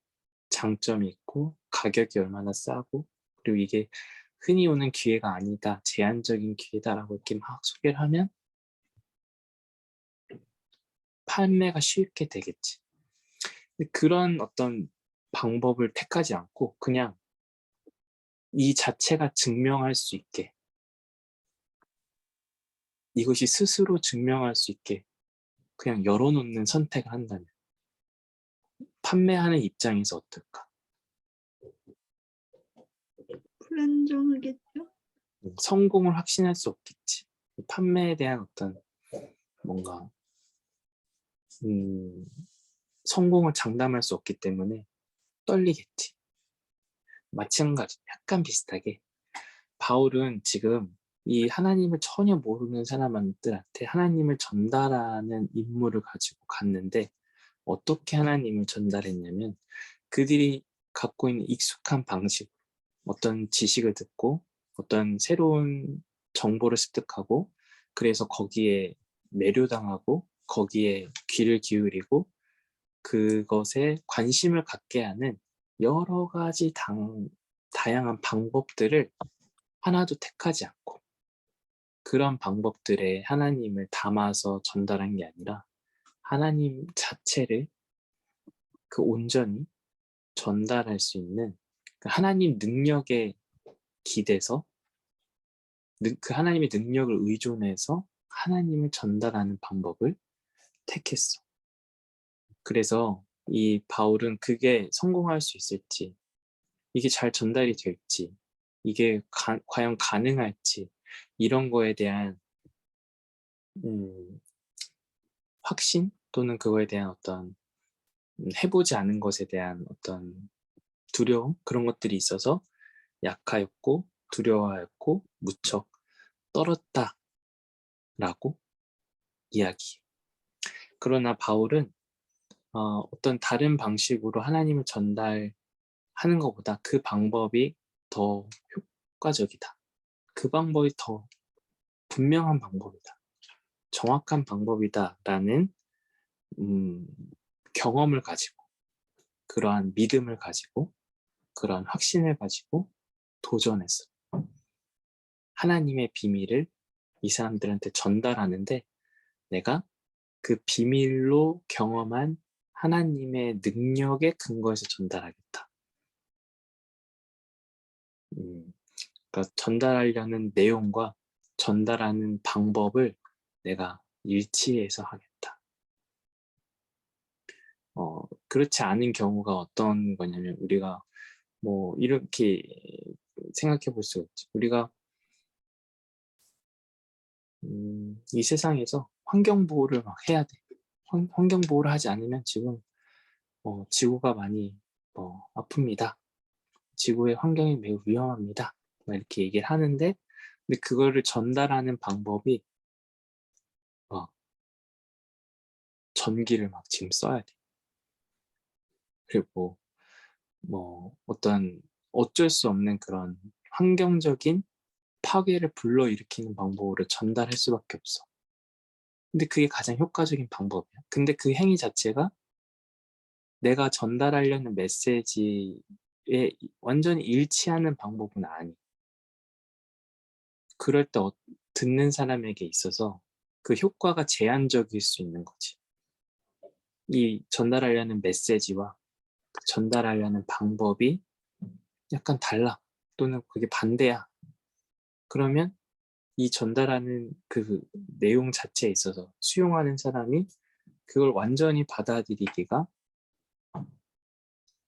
장점이 있고 가격이 얼마나 싸고 그리고 이게 흔히 오는 기회가 아니다, 제한적인 기회다라고 이렇게 막 소개를 하면 판매가 쉽게 되겠지. 근데 그런 어떤 방법을 택하지 않고 그냥 이 자체가 증명할 수 있게 이것이 스스로 증명할 수 있게 그냥 열어놓는 선택을 한다면 판매하는 입장에서 어떨까? 불안정하겠죠? 성공을 확신할 수 없겠지. 판매에 대한 어떤 뭔가 성공을 장담할 수 없기 때문에 떨리겠지. 마찬가지, 약간 비슷하게 바울은 지금 이 하나님을 전혀 모르는 사람들한테 하나님을 전달하는 임무를 가지고 갔는데 어떻게 하나님을 전달했냐면 그들이 갖고 있는 익숙한 방식, 어떤 지식을 듣고 어떤 새로운 정보를 습득하고 그래서 거기에 매료당하고 거기에 귀를 기울이고 그것에 관심을 갖게 하는 여러 가지 다양한 방법들을 하나도 택하지 않고 그런 방법들에 하나님을 담아서 전달한 게 아니라 하나님 자체를 그 온전히 전달할 수 있는 그 하나님 능력에 기대서 그 하나님의 능력을 의존해서 하나님을 전달하는 방법을 택했어. 그래서 이 바울은 그게 성공할 수 있을지, 이게 잘 전달이 될지, 이게 과연 가능할지 이런 거에 대한 확신 또는 그거에 대한 어떤 해보지 않은 것에 대한 어떤 두려움 그런 것들이 있어서 약하였고 두려워하였고 무척 떨었다라고 이야기. 그러나 바울은 어떤 다른 방식으로 하나님을 전달하는 것보다 그 방법이 더 효과적이다. 그 방법이 더 분명한 방법이다. 정확한 방법이다라는 경험을 가지고 그러한 믿음을 가지고 그러한 확신을 가지고 도전했어. 하나님의 비밀을 이 사람들한테 전달하는데 내가 그 비밀로 경험한 하나님의 능력에 근거해서 전달하겠다. 그러니까 전달하려는 내용과 전달하는 방법을 내가 일치해서 하겠다. 그렇지 않은 경우가 어떤 거냐면 우리가 뭐 이렇게 생각해 볼 수가 있지. 우리가 이 세상에서 환경 보호를 막 해야 돼. 환경 보호를 하지 않으면 지금 지구가 많이 아픕니다. 지구의 환경이 매우 위험합니다. 이렇게 얘기를 하는데 근데 그거를 전달하는 방법이 전기를 막 지금 써야 돼. 그리고 뭐 어떤 어쩔 수 없는 그런 환경적인 파괴를 불러일으키는 방법으로 전달할 수밖에 없어. 근데 그게 가장 효과적인 방법이야. 근데 그 행위 자체가 내가 전달하려는 메시지에 완전히 일치하는 방법은 아니. 그럴 때 듣는 사람에게 있어서 그 효과가 제한적일 수 있는 거지. 이 전달하려는 메시지와 전달하려는 방법이 약간 달라. 또는 그게 반대야. 그러면 이 전달하는 그 내용 자체에 있어서 수용하는 사람이 그걸 완전히 받아들이기가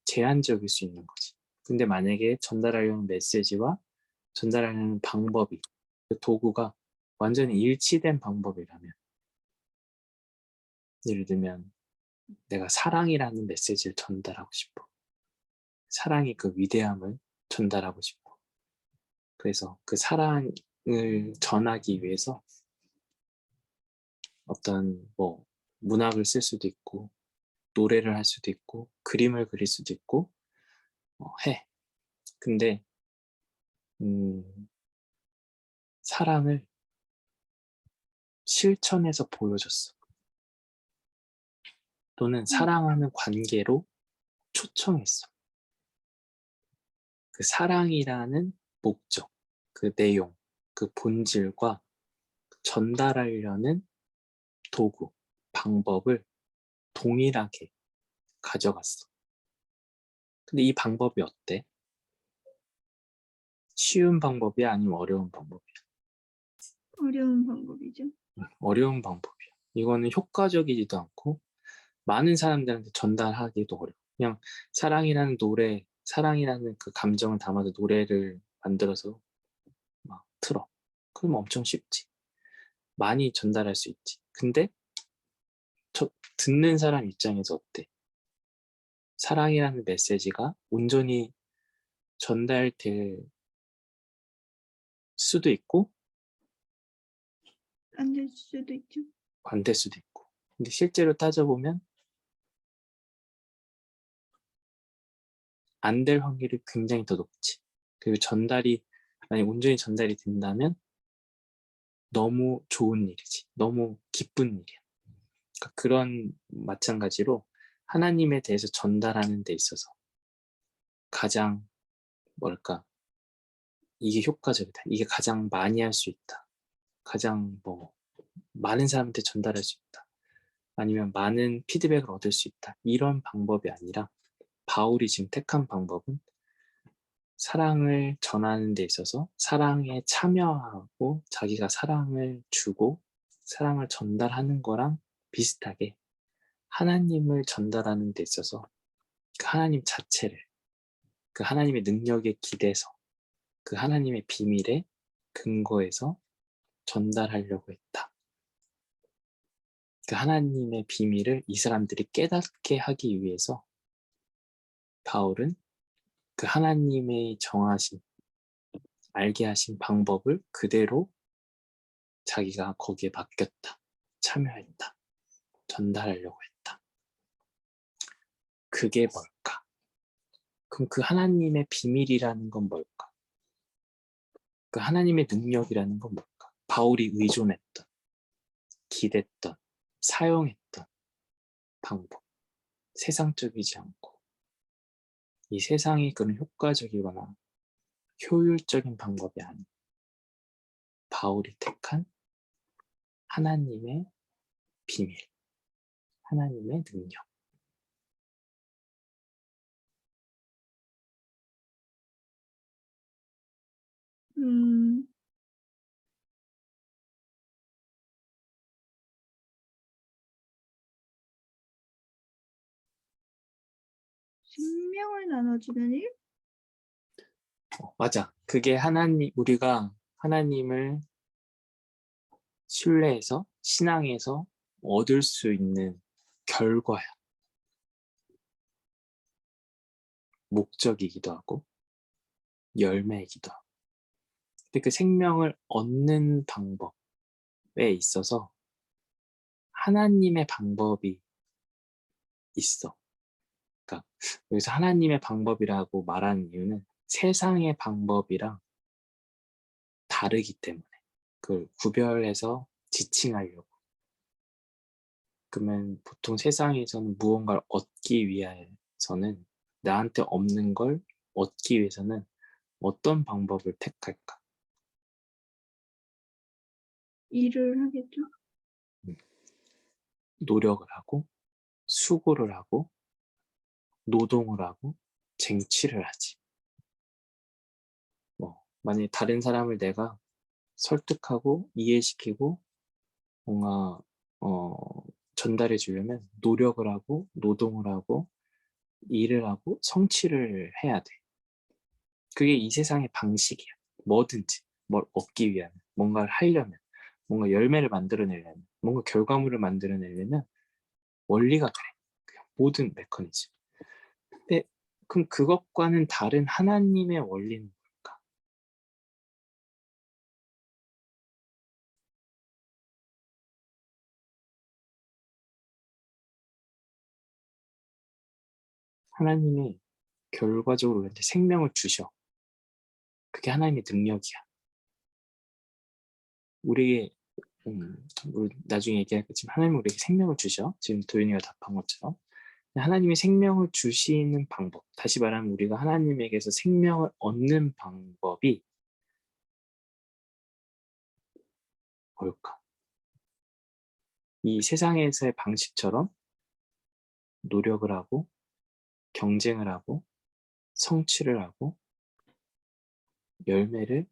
제한적일 수 있는 거지. 근데 만약에 전달하려는 메시지와 전달하려는 방법이 그 도구가 완전히 일치된 방법이라면 예를 들면 내가 사랑이라는 메시지를 전달하고 싶어. 사랑의 그 위대함을 전달하고 싶어. 그래서 그 사랑을 전하기 위해서 어떤 문학을 쓸 수도 있고 노래를 할 수도 있고 그림을 그릴 수도 있고 해. 근데 사랑을 실천해서 보여줬어. 또는 사랑하는 관계로 초청했어. 그 사랑이라는 목적, 그 내용, 그 본질과 전달하려는 도구, 방법을 동일하게 가져갔어. 근데 이 방법이 어때? 쉬운 방법이야? 아니면 어려운 방법이야? 어려운 방법이죠. 어려운 방법이야. 이거는 효과적이지도 않고 많은 사람들한테 전달하기도 어려워. 그냥 사랑이라는 노래, 사랑이라는 그 감정을 담아서 노래를 만들어서 막 틀어. 그럼 엄청 쉽지. 많이 전달할 수 있지. 근데 듣는 사람 입장에서 어때? 사랑이라는 메시지가 온전히 전달될 수도 있고 안 될 수도 있죠. 안 될 수도 있고. 근데 실제로 따져보면 안 될 확률이 굉장히 더 높지. 그리고 만약 온전히 전달이 된다면 너무 좋은 일이지. 너무 기쁜 일이야. 그러니까 그런 마찬가지로 하나님에 대해서 전달하는 데 있어서 가장 뭘까? 이게 효과적이다. 이게 가장 많이 할 수 있다. 가장 많은 사람한테 전달할 수 있다. 아니면 많은 피드백을 얻을 수 있다. 이런 방법이 아니라 바울이 지금 택한 방법은 사랑을 전하는 데 있어서 사랑에 참여하고 자기가 사랑을 주고 사랑을 전달하는 거랑 비슷하게 하나님을 전달하는 데 있어서 그 하나님 자체를 그 하나님의 능력에 기대서 그 하나님의 비밀에 근거해서 전달하려고 했다. 그 하나님의 비밀을 이 사람들이 깨닫게 하기 위해서 바울은 그 하나님의 정하신 알게 하신 방법을 그대로 자기가 거기에 맡겼다. 참여했다. 전달하려고 했다. 그게 뭘까? 그럼 그 하나님의 비밀이라는 건 뭘까? 그 하나님의 능력이라는 건 뭘까? 바울이 의존했던, 기댔던, 사용했던 방법. 세상적이지 않고 이 세상이 그런 효과적이거나 효율적인 방법이 아닌 바울이 택한 하나님의 비밀, 하나님의 능력. 음, 생명을 나눠주는 일? 맞아. 그게 우리가 하나님을 신뢰해서, 신앙에서 얻을 수 있는 결과야. 목적이기도 하고, 열매이기도 하고. 근데 그 생명을 얻는 방법에 있어서 하나님의 방법이 있어. 그러니까 여기서 하나님의 방법이라고 말하는 이유는 세상의 방법이랑 다르기 때문에 그걸 구별해서 지칭하려고. 그러면 보통 세상에서는 무언가를 얻기 위해서는 나한테 없는 걸 얻기 위해서는 어떤 방법을 택할까? 일을 하겠죠? 노력을 하고 수고를 하고 노동을 하고 쟁취를 하지. 만약에 다른 사람을 내가 설득하고 이해시키고 뭔가 전달해 주려면 노력을 하고 노동을 하고 일을 하고 성취를 해야 돼. 그게 이 세상의 방식이야. 뭐든지 뭘 얻기 위한 뭔가를 하려면 뭔가 열매를 만들어내려면 뭔가 결과물을 만들어내려면 원리가 그래. 그냥 모든 메커니즘. 근데 그럼 그것과는 다른 하나님의 원리는 뭘까? 하나님이 결과적으로 우리한테 생명을 주셔. 그게 하나님의 능력이야. 우리에게 우리 나중에 얘기하겠지만 하나님은 우리에게 생명을 주셔. 지금 도윤이가 답한 것처럼. 하나님이 생명을 주시는 방법, 다시 말하면 우리가 하나님에게서 생명을 얻는 방법이 뭘까? 이 세상에서의 방식처럼 노력을 하고 경쟁을 하고 성취를 하고 열매를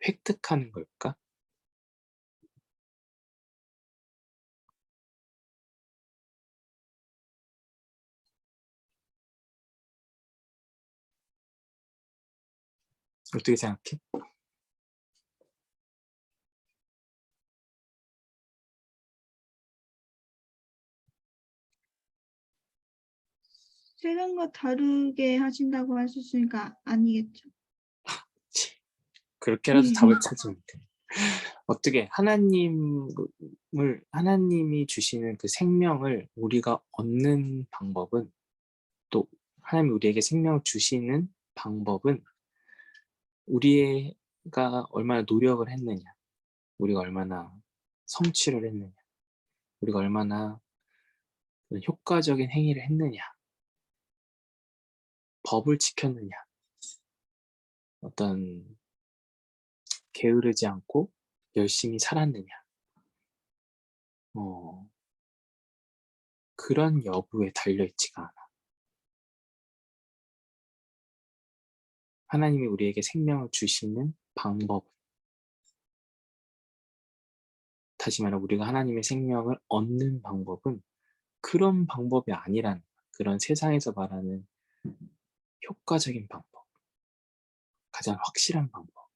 획득하는 걸까? 어떻게 생각해? 세상과 다르게 하신다고 하셨으니까 아니겠죠. 그렇게라도 답을 찾으면 돼. 어떻게 하나님이 주시는 그 생명을 우리가 얻는 방법은, 또 하나님이 우리에게 생명을 주시는 방법은 우리가 얼마나 노력을 했느냐, 우리가 얼마나 성취를 했느냐, 우리가 얼마나 효과적인 행위를 했느냐, 법을 지켰느냐, 어떤 게으르지 않고 열심히 살았느냐, 그런 여부에 달려있지가 않아. 하나님이 우리에게 생명을 주시는 방법, 다시 말해 우리가 하나님의 생명을 얻는 방법은 그런 방법이 아니라는 거야. 그런 세상에서 말하는 효과적인 방법, 가장 확실한 방법,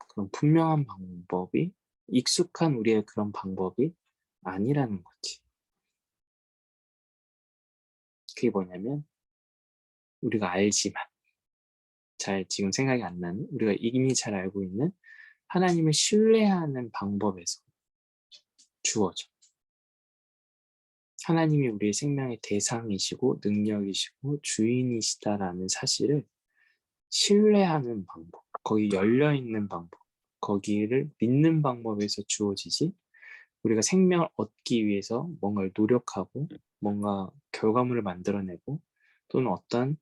그런 분명한 방법이, 익숙한 우리의 그런 방법이 아니라는 거지. 그게 뭐냐면 우리가 알지만 잘 지금 생각이 안 나는, 우리가 이미 잘 알고 있는 하나님을 신뢰하는 방법에서 주어져. 하나님이 우리의 생명의 대상이시고 능력이시고 주인이시다라는 사실을 신뢰하는 방법, 거기 열려있는 방법, 거기를 믿는 방법에서 주어지지, 우리가 생명을 얻기 위해서 뭔가를 노력하고 뭔가 결과물을 만들어내고 또는 어떤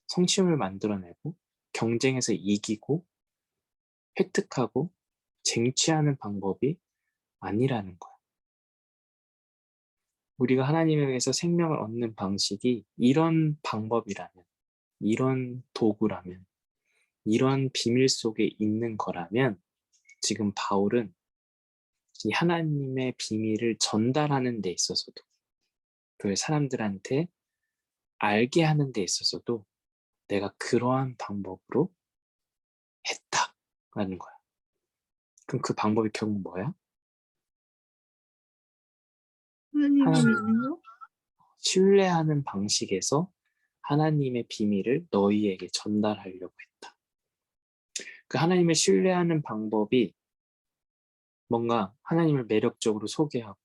성취물을 만들어내고 경쟁에서 이기고 획득하고 쟁취하는 방법이 아니라는 거야. 우리가 하나님에게서 생명을 얻는 방식이 이런 방법이라면, 이런 도구라면, 이런 비밀 속에 있는 거라면, 지금 바울은 이 하나님의 비밀을 전달하는 데 있어서도, 그 사람들한테 알게 하는 데 있어서도 내가 그러한 방법으로 했다라는 거야. 그럼 그 방법이 결국 뭐야? 하나님을 하나님 믿는 거? 신뢰하는 방식에서 하나님의 비밀을 너희에게 전달하려고 했다. 그 하나님을 신뢰하는 방법이 뭔가 하나님을 매력적으로 소개하고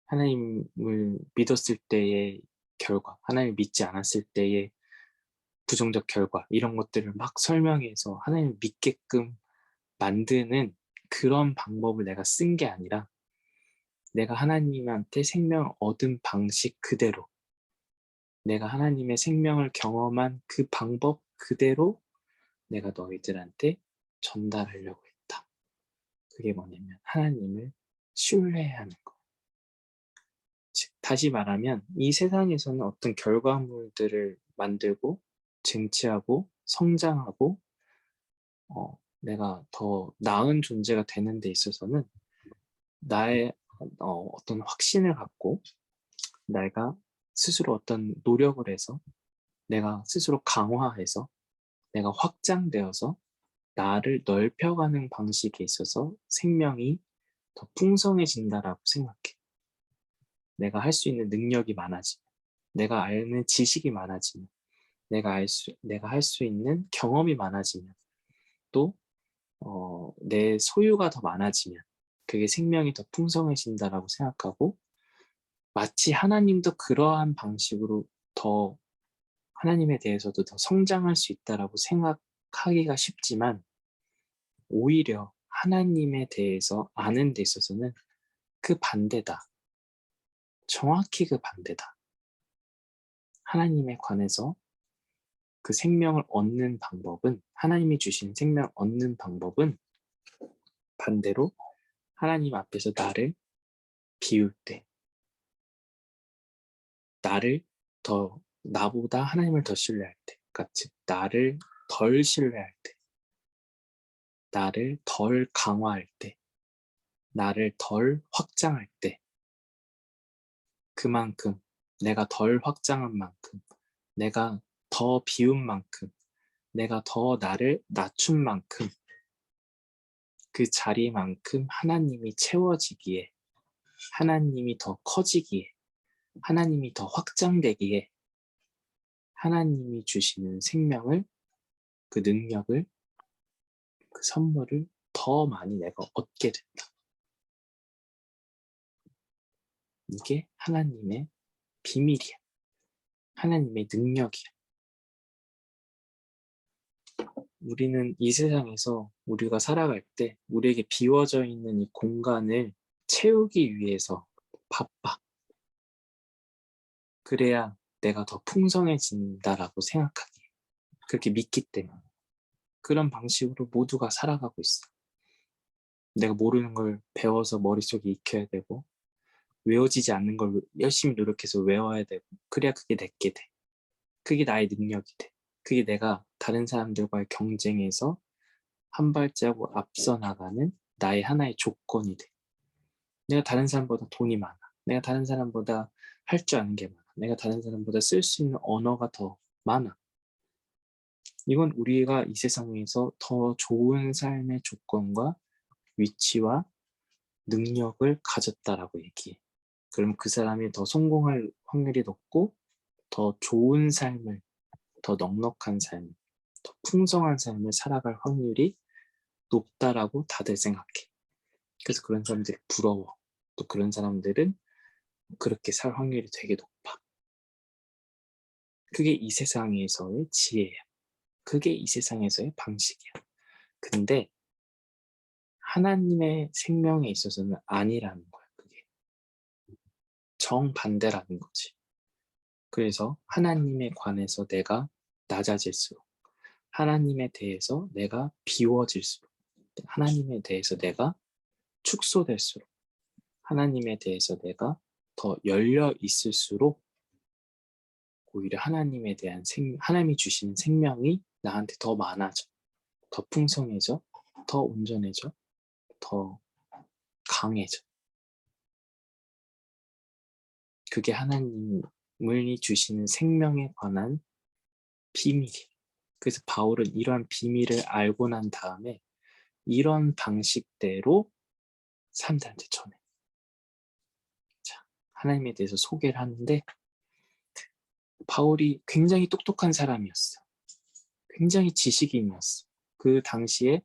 하나님을 믿었을 때의 결과, 하나님을 믿지 않았을 때의 부정적 결과, 이런 것들을 막 설명해서 하나님을 믿게끔 만드는 그런 방법을 내가 쓴 게 아니라, 내가 하나님한테 생명을 얻은 방식 그대로, 내가 하나님의 생명을 경험한 그 방법 그대로 내가 너희들한테 전달하려고 했다. 그게 뭐냐면 하나님을 신뢰하는 거. 즉, 다시 말하면 이 세상에서는 어떤 결과물들을 만들고 쟁취하고 성장하고 내가 더 나은 존재가 되는 데 있어서는 나의 어떤 확신을 갖고 내가 스스로 어떤 노력을 해서 내가 스스로 강화해서 내가 확장되어서 나를 넓혀가는 방식에 있어서 생명이 더 풍성해진다라고 생각해. 내가 할 수 있는 능력이 많아지면, 내가 아는 지식이 많아지면, 내가 할 수 있는 경험이 많아지면, 또 내 소유가 더 많아지면 그게 생명이 더 풍성해진다라고 생각하고, 마치 하나님도 그러한 방식으로 더 하나님에 대해서도 더 성장할 수 있다라고 생각하기가 쉽지만 오히려 하나님에 대해서 아는 데 있어서는 그 반대다. 정확히 그 반대다. 하나님에 관해서 그 생명을 얻는 방법은 하나님이 주신 생명을 얻는 방법은 반대로 하나님 앞에서 나를 비울 때 나를 더 나보다 하나님을 더 신뢰할 때 그러니까 즉 나를 덜 신뢰할 때 나를 덜 강화할 때 나를 덜 확장할 때 그만큼 내가 덜 확장한 만큼 내가 더 비운 만큼 내가 더 나를 낮춘 만큼 그 자리만큼 하나님이 채워지기에 하나님이 더 커지기에 하나님이 더 확장되기에 하나님이 주시는 생명을 그 능력을 그 선물을 더 많이 내가 얻게 된다. 이게 하나님의 비밀이야. 하나님의 능력이야. 우리는 이 세상에서 우리가 살아갈 때 우리에게 비워져 있는 이 공간을 채우기 위해서 바빠. 그래야 내가 더 풍성해진다라고 생각하기에 그렇게 믿기 때문에 그런 방식으로 모두가 살아가고 있어. 내가 모르는 걸 배워서 머릿속에 익혀야 되고 외워지지 않는 걸 열심히 노력해서 외워야 되고 그래야 그게 내게 돼. 그게 나의 능력이 돼. 그게 내가 다른 사람들과의 경쟁에서 한 발자국 앞서 나가는 나의 하나의 조건이 돼. 내가 다른 사람보다 돈이 많아. 내가 다른 사람보다 할 줄 아는 게 많아. 내가 다른 사람보다 쓸 수 있는 언어가 더 많아. 이건 우리가 이 세상에서 더 좋은 삶의 조건과 위치와 능력을 가졌다라고 얘기해. 그럼 그 사람이 더 성공할 확률이 높고 더 좋은 삶을, 더 넉넉한 삶, 더 풍성한 삶을 살아갈 확률이 높다라고 다들 생각해. 그래서 그런 사람들이 부러워. 또 그런 사람들은 그렇게 살 확률이 되게 높아. 그게 이 세상에서의 지혜야. 그게 이 세상에서의 방식이야. 근데 하나님의 생명에 있어서는 아니라는 거야. 그게 정반대라는 거지. 그래서 하나님에 관해서 내가 낮아질수록 하나님에 대해서 내가 비워질수록 하나님에 대해서 내가 축소될수록 하나님에 대해서 내가 더 열려 있을수록 오히려 하나님에 대한 하나님이 주시는 생명이 나한테 더 많아져, 더 풍성해져, 더 온전해져, 더 강해져. 그게 하나님이 주시는 생명에 관한 비밀이에요. 그래서 바울은 이러한 비밀을 알고 난 다음에 이런 방식대로 사람들한테 전해. 자, 하나님에 대해서 소개를 하는데 바울이 굉장히 똑똑한 사람이었어. 굉장히 지식인이었어. 그 당시에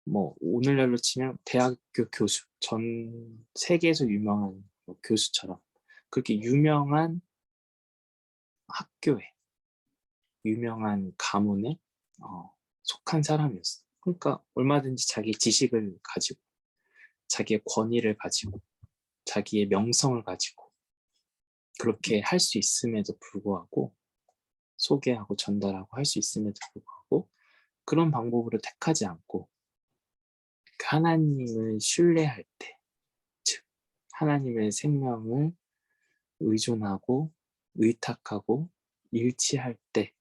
뭐 오늘날로 치면 대학교 교수, 전 세계에서 유명한 교수처럼 그렇게 유명한 학교에 유명한 가문에 속한 사람이었어. 그러니까 얼마든지 자기 지식을 가지고 자기의 권위를 가지고 자기의 명성을 가지고 그렇게 할 수 있음에도 불구하고 소개하고 전달하고 할 수 있음에도 불구하고 그런 방법으로 택하지 않고 하나님을 신뢰할 때, 즉 하나님의 생명을 의존하고 의탁하고 일치할 때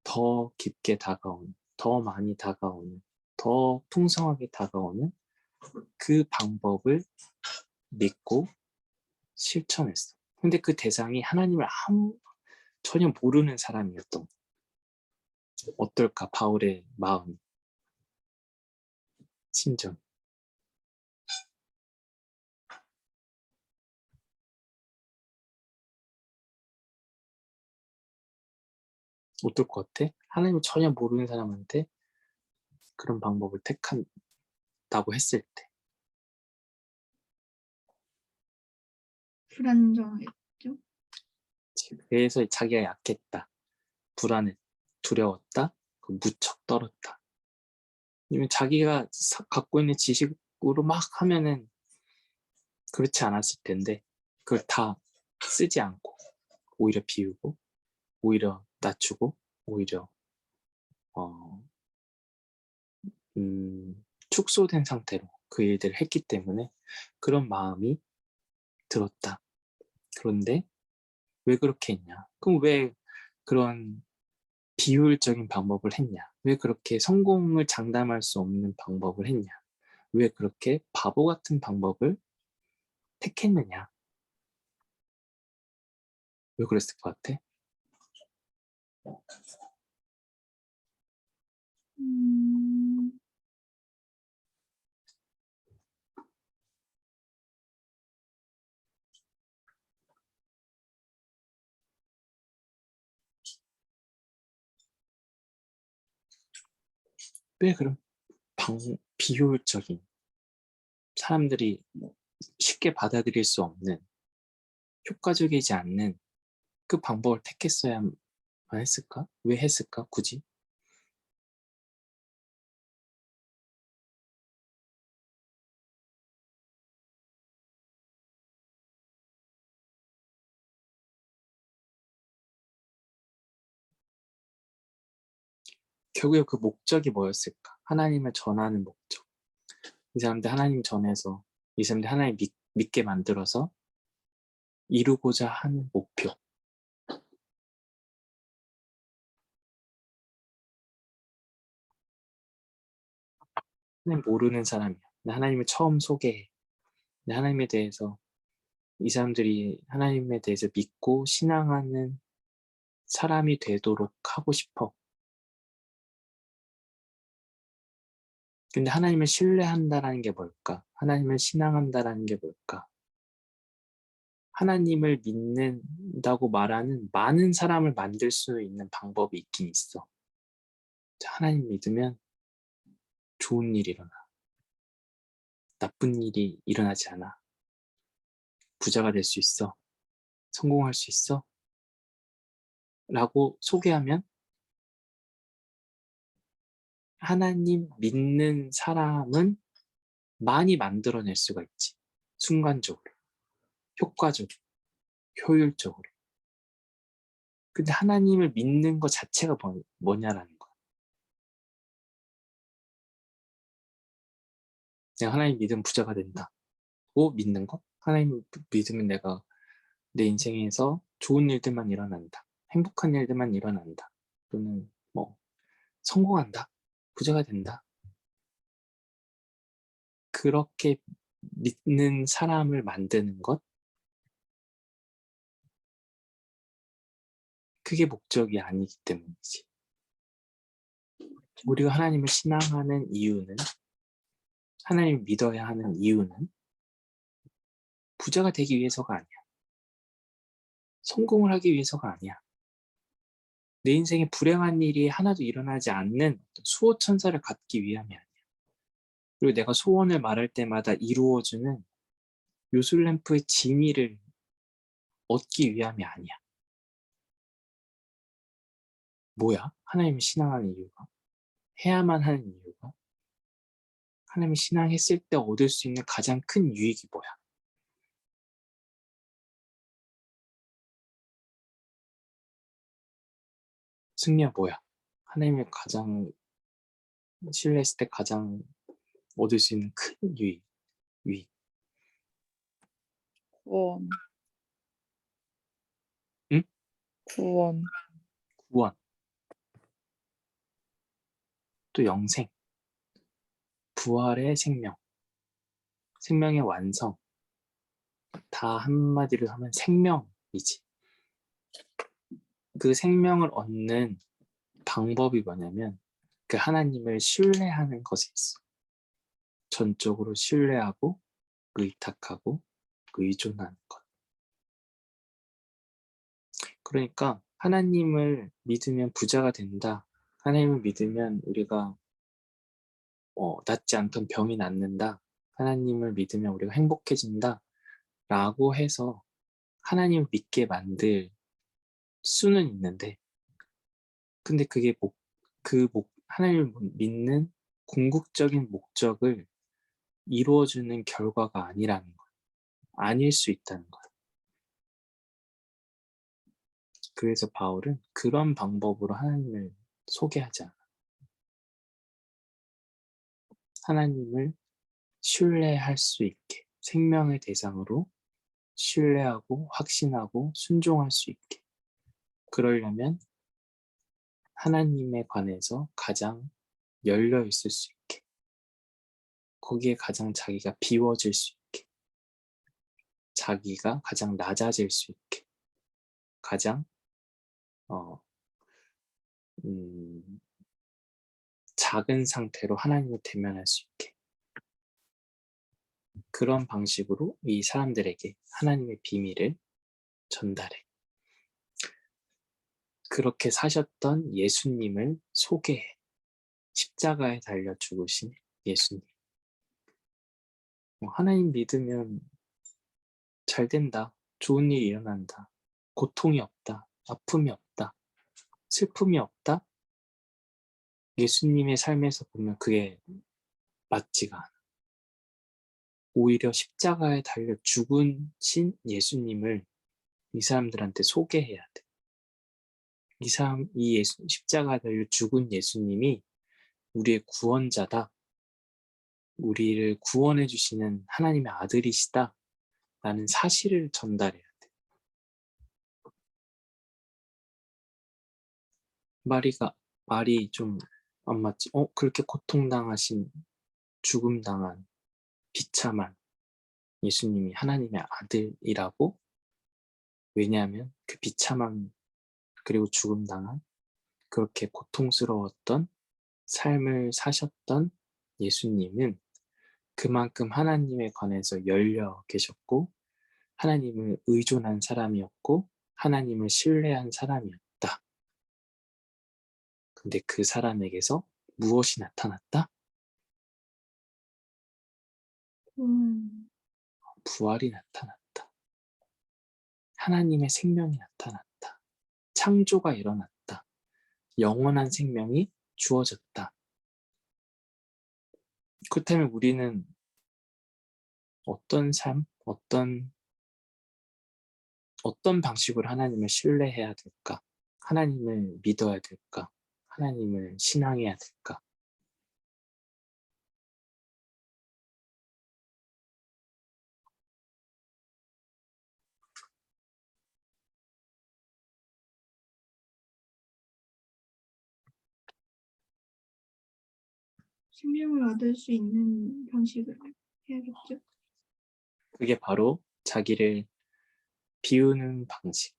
더 깊게 다가오는, 더 많이 다가오는, 더 풍성하게 다가오는 그 방법을 믿고 실천했어. 근데 그 대상이 하나님을 전혀 모르는 사람이었던 거야. 어떨까 바울의 마음, 심정. 어떨 것 같아? 하나님을 전혀 모르는 사람한테 그런 방법을 택한다고 했을 때 불안정했죠. 그래서 자기가 약했다. 불안해, 두려웠다, 무척 떨었다. 아니면 자기가 갖고 있는 지식으로 막 하면은 그렇지 않았을 텐데 그걸 다 쓰지 않고 오히려 비우고 오히려 낮추고 오히려 축소된 상태로 그 일들을 했기 때문에 그런 마음이 들었다. 그런데 왜 그렇게 했냐? 그럼 왜 그런 비효율적인 방법을 했냐? 왜 그렇게 성공을 장담할 수 없는 방법을 했냐? 왜 그렇게 바보 같은 방법을 택했느냐? 왜 그랬을 것 같아? 음, 왜 그런 비효율적인 사람들이 쉽게 받아들일 수 없는 효과적이지 않는 그 방법을 택했어야만 했을까? 왜 했을까? 굳이? 결국에 그 목적이 뭐였을까? 하나님을 전하는 목적. 이 사람들 하나님 전해서 이 사람들 하나님 믿게 만들어서 이루고자 하는 목표. 하나님 모르는 사람이야. 하나님을 처음 소개해. 하나님에 대해서 이 사람들이 하나님에 대해서 믿고 신앙하는 사람이 되도록 하고 싶어. 근데 하나님을 신뢰한다라는 게 뭘까? 하나님을 신앙한다라는 게 뭘까? 하나님을 믿는다고 말하는 많은 사람을 만들 수 있는 방법이 있긴 있어. 하나님 믿으면 좋은 일이 일어나. 나쁜 일이 일어나지 않아. 부자가 될 수 있어. 성공할 수 있어. 라고 소개하면 하나님 믿는 사람은 많이 만들어낼 수가 있지. 순간적으로, 효과적으로, 효율적으로. 근데 하나님을 믿는 것 자체가 뭐냐라는 거야. 내가 하나님 믿으면 부자가 된다고 믿는 거? 하나님 믿으면 내가 내 인생에서 좋은 일들만 일어난다. 행복한 일들만 일어난다. 또는 뭐 성공한다. 부자가 된다. 그렇게 믿는 사람을 만드는 것? 그게 목적이 아니기 때문이지. 우리가 하나님을 신앙하는 이유는, 하나님을 믿어야 하는 이유는 부자가 되기 위해서가 아니야. 성공을 하기 위해서가 아니야. 내 인생에 불행한 일이 하나도 일어나지 않는 수호천사를 갖기 위함이 아니야. 그리고 내가 소원을 말할 때마다 이루어주는 요술램프의 진위를 얻기 위함이 아니야. 뭐야? 하나님을 신앙하는 이유가? 해야만 하는 이유가? 하나님을 신앙했을 때 얻을 수 있는 가장 큰 유익이 뭐야? 승리야 뭐야? 하나님을 가장 신뢰했을 때 가장 얻을 수 있는 큰 유익. 구원, 응? 구원, 구원. 또 영생. 부활의 생명. 생명의 완성. 다 한마디로 하면 생명이지. 그 생명을 얻는 방법이 뭐냐면 그 하나님을 신뢰하는 것에 있어. 전적으로 신뢰하고 의탁하고 의존하는 것. 그러니까 하나님을 믿으면 부자가 된다. 하나님을 믿으면 우리가 낫지 않던 병이 낫는다. 하나님을 믿으면 우리가 행복해진다. 라고 해서 하나님을 믿게 만들 수는 있는데 근데 그게 하나님을 믿는 궁극적인 목적을 이루어주는 결과가 아니라는 거예요. 아닐 수 있다는 거예요. 그래서 바울은 그런 방법으로 하나님을 소개하지 않아. 하나님을 신뢰할 수 있게, 생명의 대상으로 신뢰하고 확신하고 순종할 수 있게. 그러려면 하나님에 관해서 가장 열려 있을 수 있게, 거기에 가장 자기가 비워질 수 있게, 자기가 가장 낮아질 수 있게, 가장 작은 상태로 하나님을 대면할 수 있게, 그런 방식으로 이 사람들에게 하나님의 비밀을 전달해. 그렇게 사셨던 예수님을 소개해. 십자가에 달려 죽으신 예수님. 하나님 믿으면 잘 된다. 좋은 일이 일어난다. 고통이 없다. 아픔이 없다. 슬픔이 없다. 예수님의 삶에서 보면 그게 맞지가 않아. 오히려 십자가에 달려 죽으신 예수님을 이 사람들한테 소개해야 돼. 십자가에 달려 죽은 예수님이 우리의 구원자다. 우리를 구원해 주시는 하나님의 아들이시다. 라는 사실을 전달해야 돼. 말이 좀 안 맞지? 그렇게 고통당하신, 죽음당한, 비참한 예수님이 하나님의 아들이라고? 왜냐하면 그 비참한 그리고 죽음당한 그렇게 고통스러웠던 삶을 사셨던 예수님은 그만큼 하나님에 관해서 열려 계셨고 하나님을 의존한 사람이었고 하나님을 신뢰한 사람이었다. 근데 그 사람에게서 무엇이 나타났다? 부활이 나타났다. 하나님의 생명이 나타났다. 창조가 일어났다. 영원한 생명이 주어졌다. 그렇다면 우리는 어떤 삶, 어떤 방식으로 하나님을 신뢰해야 될까? 하나님을 믿어야 될까? 하나님을 신앙해야 될까? 생명을 얻을 수 있는 방식으로 해야겠죠. 그게 바로 자기를 비우는 방식,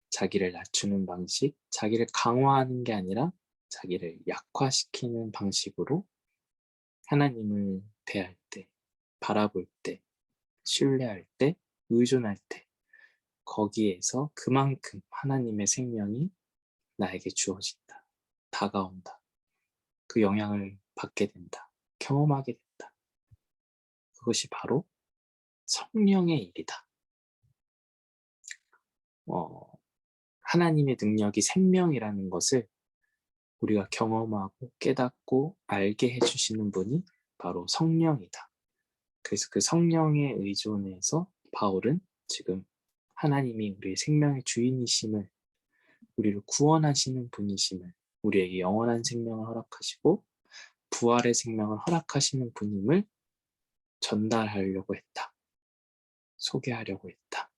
자기를 낮추는 방식, 자기를 강화하는 게 아니라 자기를 약화시키는 방식으로 하나님을 대할 때, 바라볼 때, 신뢰할 때, 의존할 때, 거기에서 그만큼 하나님의 생명이 나에게 주어진다. 다가온다. 그 영향을 받게 된다. 경험하게 된다. 그것이 바로 성령의 일이다. 하나님의 능력이 생명이라는 것을 우리가 경험하고 깨닫고 알게 해주시는 분이 바로 성령이다. 그래서 그 성령에 의존해서 바울은 지금 하나님이 우리의 생명의 주인이심을, 우리를 구원하시는 분이심을, 우리에게 영원한 생명을 허락하시고 부활의 생명을 허락하시는 분임을 전달하려고 했다. 소개하려고 했다.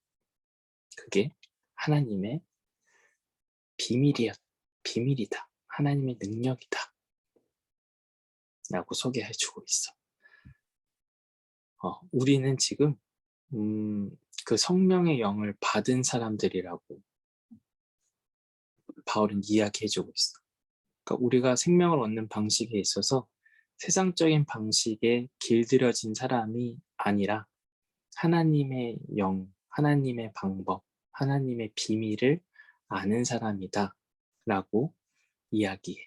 그게 하나님의 비밀이다. 하나님의 능력이다. 라고 소개해주고 있어. 우리는 지금 그 성령의 영을 받은 사람들이라고 바울은 이야기해주고 있어. 그러니까 우리가 생명을 얻는 방식에 있어서 세상적인 방식에 길들여진 사람이 아니라 하나님의 영, 하나님의 방법, 하나님의 비밀을 아는 사람이다 라고 이야기해.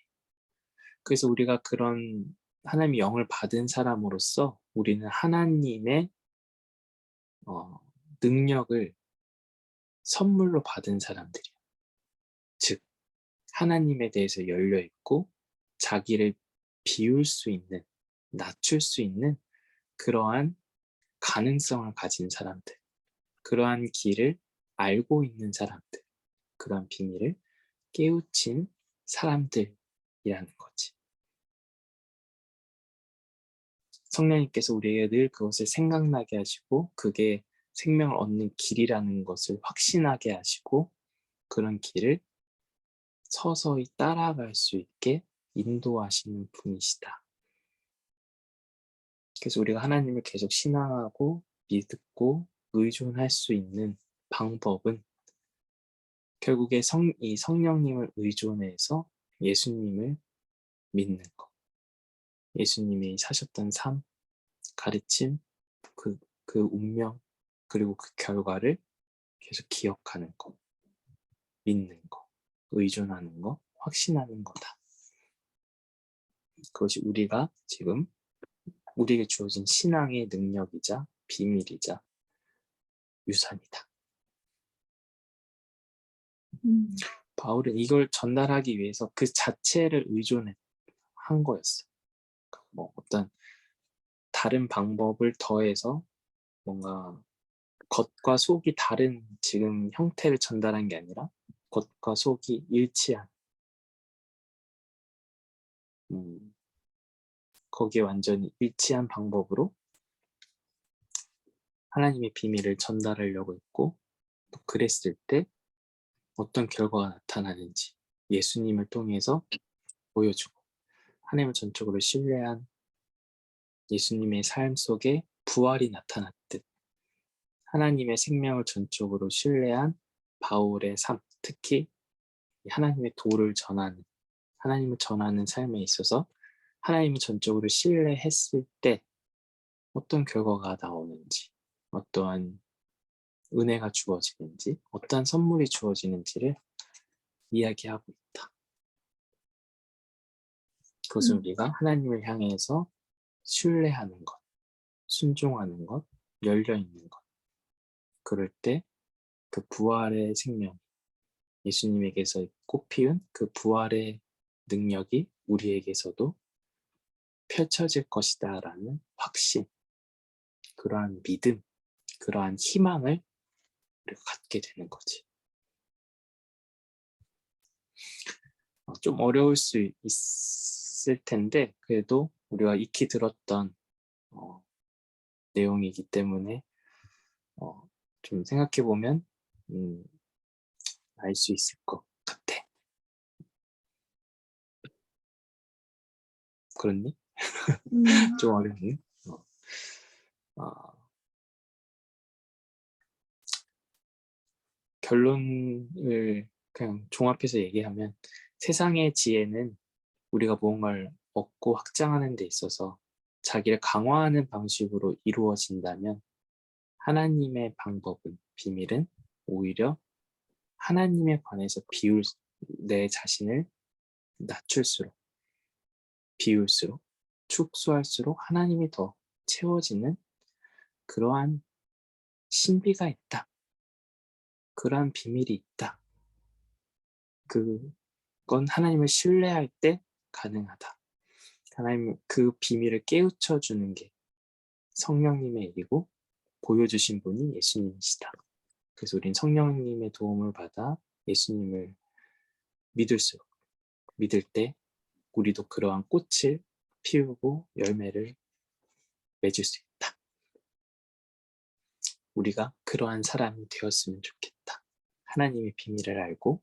그래서 우리가 그런 하나님의 영을 받은 사람으로서 우리는 하나님의 능력을 선물로 받은 사람들이야. 즉 하나님에 대해서 열려 있고 자기를 비울 수 있는, 낮출 수 있는 그러한 가능성을 가진 사람들, 그러한 길을 알고 있는 사람들, 그러한 비밀을 깨우친 사람들이라는 거지. 성령님께서 우리에게 늘 그것을 생각나게 하시고 그게 생명을 얻는 길이라는 것을 확신하게 하시고 그런 길을 서서히 따라갈 수 있게 인도하시는 분이시다. 그래서 우리가 하나님을 계속 신앙하고 믿고 의존할 수 있는 방법은 결국에 이 성령님을 의존해서 예수님을 믿는 것. 예수님이 사셨던 삶, 가르침, 그 운명, 그리고 그 결과를 계속 기억하는 것, 믿는 것, 의존하는 것, 확신하는 거다. 그것이 우리가 지금 우리에게 주어진 신앙의 능력이자 비밀이자 유산이다. 바울은 이걸 전달하기 위해서 그 자체를 의존한 거였어. 뭐 어떤 다른 방법을 더해서 뭔가 겉과 속이 다른 지금 형태를 전달한 게 아니라 겉과 속이 일치한 거기에 완전히 일치한 방법으로 하나님의 비밀을 전달하려고 했고 또 그랬을 때 어떤 결과가 나타나는지 예수님을 통해서 보여주고 하나님을 전적으로 신뢰한 예수님의 삶 속에 부활이 나타났듯 하나님의 생명을 전적으로 신뢰한 바울의 삶, 특히 하나님의 도를 전하는 하나님을 전하는 삶에 있어서 하나님을 전적으로 신뢰했을 때 어떤 결과가 나오는지 어떠한 은혜가 주어지는지 어떠한 선물이 주어지는지를 이야기하고 있다. 그것은 우리가 하나님을 향해서 신뢰하는 것, 순종하는 것, 열려있는 것. 그럴 때 그 부활의 생명, 예수님에게서 꽃피운 그 부활의 능력이 우리에게서도 펼쳐질 것이다 라는 확신, 그러한 믿음, 그러한 희망을 우리가 갖게 되는 거지. 좀 어려울 수 있을 텐데 그래도 우리가 익히 들었던 내용이기 때문에 좀 생각해보면 알 수 있을 것 같아. 그렇니? 좀 어렵니? 결론을 그냥 종합해서 얘기하면 세상의 지혜는 우리가 무언가를 얻고 확장하는 데 있어서 자기를 강화하는 방식으로 이루어진다면 하나님의 방법은, 비밀은 오히려 하나님에 관해서 비울 내 자신을 낮출수록, 비울수록, 축소할수록 하나님이 더 채워지는 그러한 신비가 있다. 그러한 비밀이 있다. 그건 하나님을 신뢰할 때 가능하다. 하나님 그 비밀을 깨우쳐 주는 게 성령님의 일이고 보여주신 분이 예수님이시다. 그래서 우린 성령님의 도움을 받아 예수님을 믿을 때 우리도 그러한 꽃을 피우고 열매를 맺을 수 있다. 우리가 그러한 사람이 되었으면 좋겠다. 하나님의 비밀을 알고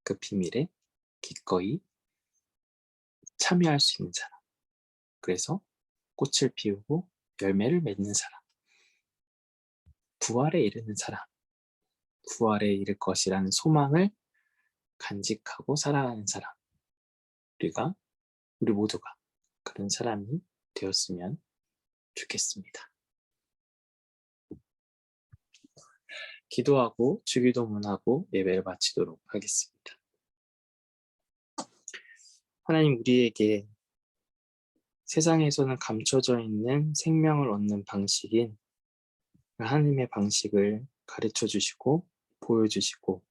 그 비밀에 기꺼이 참여할 수 있는 사람. 그래서 꽃을 피우고 열매를 맺는 사람. 부활에 이르는 사람. 부활에 이를 것이라는 소망을 간직하고 살아가는 사람. 우리 모두가 그런 사람이 되었으면 좋겠습니다. 기도하고 주기도문하고 예배를 마치도록 하겠습니다. 하나님, 우리에게 세상에서는 감춰져 있는 생명을 얻는 방식인 하나님의 방식을 가르쳐 주시고 보여주시고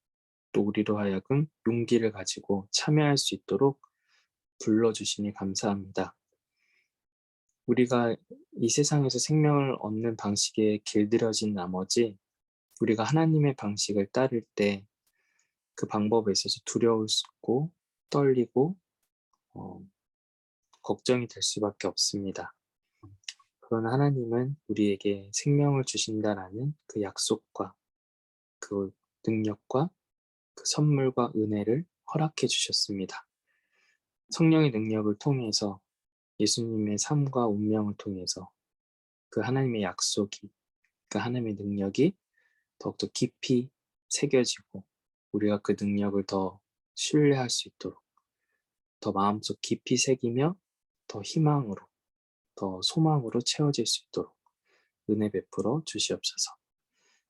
또 우리로 하여금 용기를 가지고 참여할 수 있도록 불러주시니 감사합니다. 우리가 이 세상에서 생명을 얻는 방식에 길들여진 나머지 우리가 하나님의 방식을 따를 때 그 방법에 있어서 두려울 수 있고 떨리고 걱정이 될 수밖에 없습니다. 그러나 하나님은 우리에게 생명을 주신다라는 그 약속과 그 능력과 그 선물과 은혜를 허락해 주셨습니다. 성령의 능력을 통해서 예수님의 삶과 운명을 통해서 그 하나님의 약속이, 그 하나님의 능력이 더욱더 깊이 새겨지고 우리가 그 능력을 더 신뢰할 수 있도록 더 마음속 깊이 새기며 더 희망으로, 더 소망으로 채워질 수 있도록 은혜 베풀어 주시옵소서.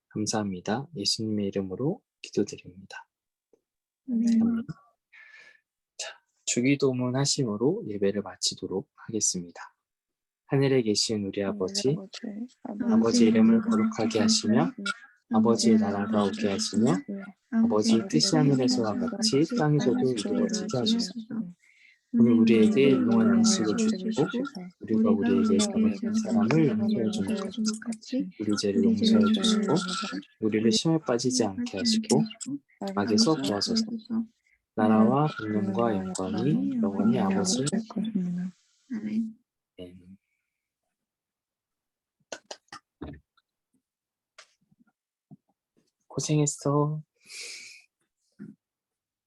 감사합니다. 예수님의 이름으로 기도드립니다. 아멘. 자, 주기도문 하심으로 예배를 마치도록 하겠습니다. 하늘에 계신 우리 아버지, 아버지 이름을 거룩하게 하시며 아버지의 나라가 오게 하시며 아버지의 뜻이 하늘에서와 같이 땅에서도 이루어지게 하소서. 오늘 우리에게 일용할 양식을 주시고 우리가 우리에게 잘못한 사람을 용서해 주는 것 같이 우리 죄를 용서해 주시고 우리를 시험에 빠지지 않게 하시고 악에서 구하소서. 나라와 권능과 영광이 영원히 아버지의 것입니다. 아멘. 아멘. 고생했어.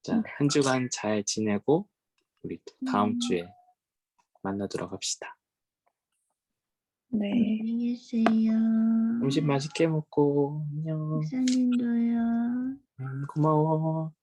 자, 한 주간 잘 지내고 우리 또 다음 주에 만나도록 합시다. 네. 안녕히 계세요. 점심 맛있게 먹고 안녕. 목사님도요. 고마워.